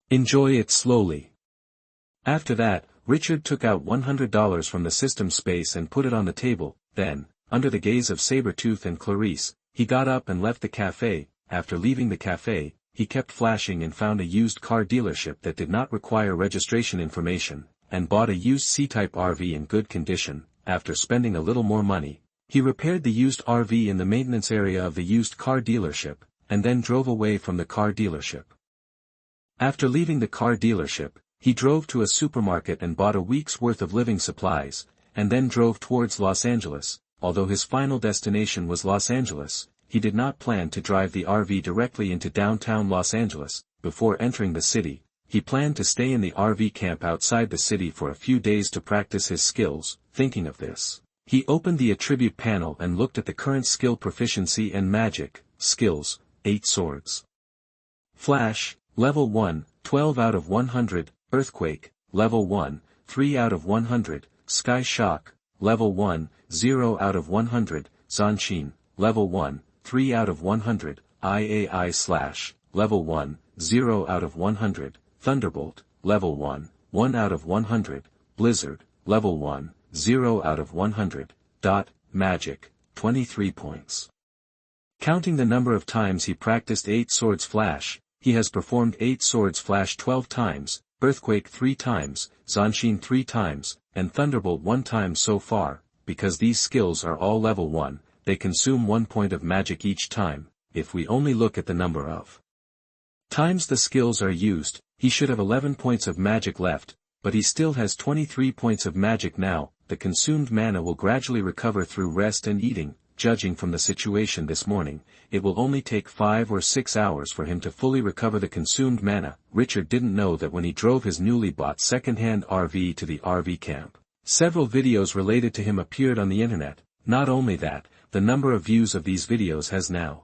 Enjoy it slowly. After that, Richard took out $100 from the system space and put it on the table. Then, under the gaze of Sabre-toothed and Clarice, he got up and left the cafe. After leaving the cafe, he kept flashing and found a used car dealership that did not require registration information, and bought a used C-type RV in good condition. After spending a little more money, he repaired the used RV in the maintenance area of the used car dealership, and then drove away from the car dealership. After leaving the car dealership, he drove to a supermarket and bought a week's worth of living supplies, and then drove towards Los Angeles. Although his final destination was Los Angeles, he did not plan to drive the RV directly into downtown Los Angeles. Before entering the city, he planned to stay in the RV camp outside the city for a few days to practice his skills. Thinking of this, he opened the attribute panel and looked at the current skill proficiency and magic skills. 8 swords. Flash, level 1, 12 out of 100, Earthquake, level 1, 3 out of 100, Sky Shock, level 1, 0 out of 100, Zanshin, level 1, 3 out of 100, IAI/, level 1, 0 out of 100, Thunderbolt, level 1, 1 out of 100, Blizzard, level 1, 0 out of 100, Magic, 23 points. Counting the number of times he practiced 8 swords flash, he has performed 8 swords flash 12 times, Earthquake 3 times, Zanshin 3 times, and Thunderbolt 1 time so far. Because these skills are all level 1, they consume 1 point of magic each time. If we only look at the number of times the skills are used, he should have 11 points of magic left, but he still has 23 points of magic now. The consumed mana will gradually recover through rest and eating. Judging from the situation this morning, it will only take 5 or 6 hours for him to fully recover the consumed mana. Richard didn't know that when he drove his newly bought second-hand RV to the RV camp, several videos related to him appeared on the internet. Not only that, the number of views of these videos has now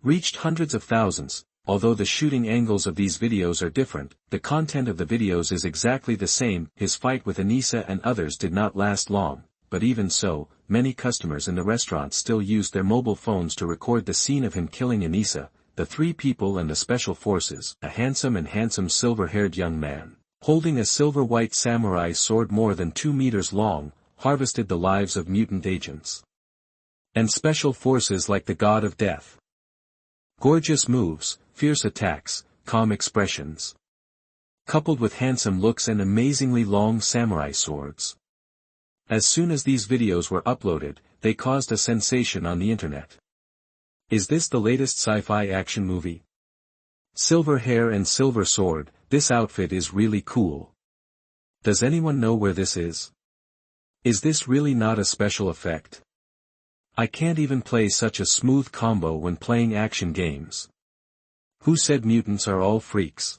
reached hundreds of thousands. Although the shooting angles of these videos are different, the content of the videos is exactly the same. His fight with Anissa and others did not last long, but even so, many customers in the restaurant still used their mobile phones to record the scene of him killing Anissa. The 3 people and the special forces, a handsome silver-haired young man, holding a silver-white samurai sword more than 2 meters long, harvested the lives of mutant agents and special forces like the God of Death. Gorgeous moves, fierce attacks, calm expressions, coupled with handsome looks and amazingly long samurai swords. As soon as these videos were uploaded, they caused a sensation on the internet. Is this the latest sci-fi action movie? Silver hair and silver sword, this outfit is really cool. Does anyone know where this is? Is this really not a special effect? I can't even play such a smooth combo when playing action games. Who said mutants are all freaks?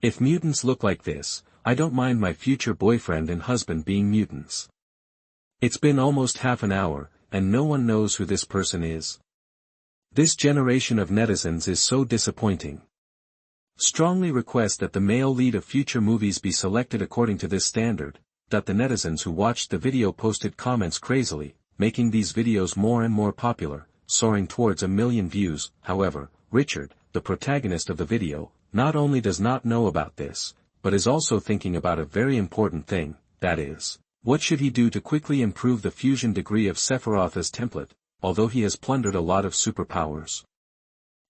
If mutants look like this, I don't mind my future boyfriend and husband being mutants. It's been almost half an hour, and no one knows who this person is. This generation of netizens is so disappointing. Strongly request that the male lead of future movies be selected according to this standard. The netizens who watched the video posted comments crazily, making these videos more and more popular, soaring towards 1 million views. However, Richard, the protagonist of the video, not only does not know about this, but is also thinking about a very important thing, that is, what should he do to quickly improve the fusion degree of Sephiroth's template, although he has plundered a lot of superpowers.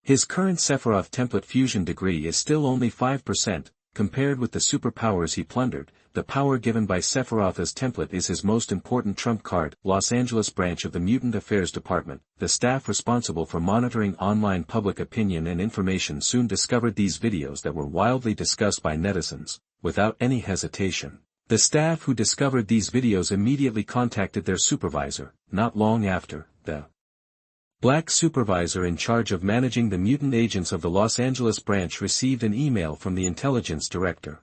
His current Sephiroth template fusion degree is still only 5%, compared with the superpowers he plundered. The power given by Sephiroth's template is his most important trump card. Los Angeles branch of the Mutant Affairs Department, the staff responsible for monitoring online public opinion and information soon discovered these videos that were wildly discussed by netizens. Without any hesitation, the staff who discovered these videos immediately contacted their supervisor. Not long after, the black supervisor in charge of managing the mutant agents of the Los Angeles branch received an email from the intelligence director.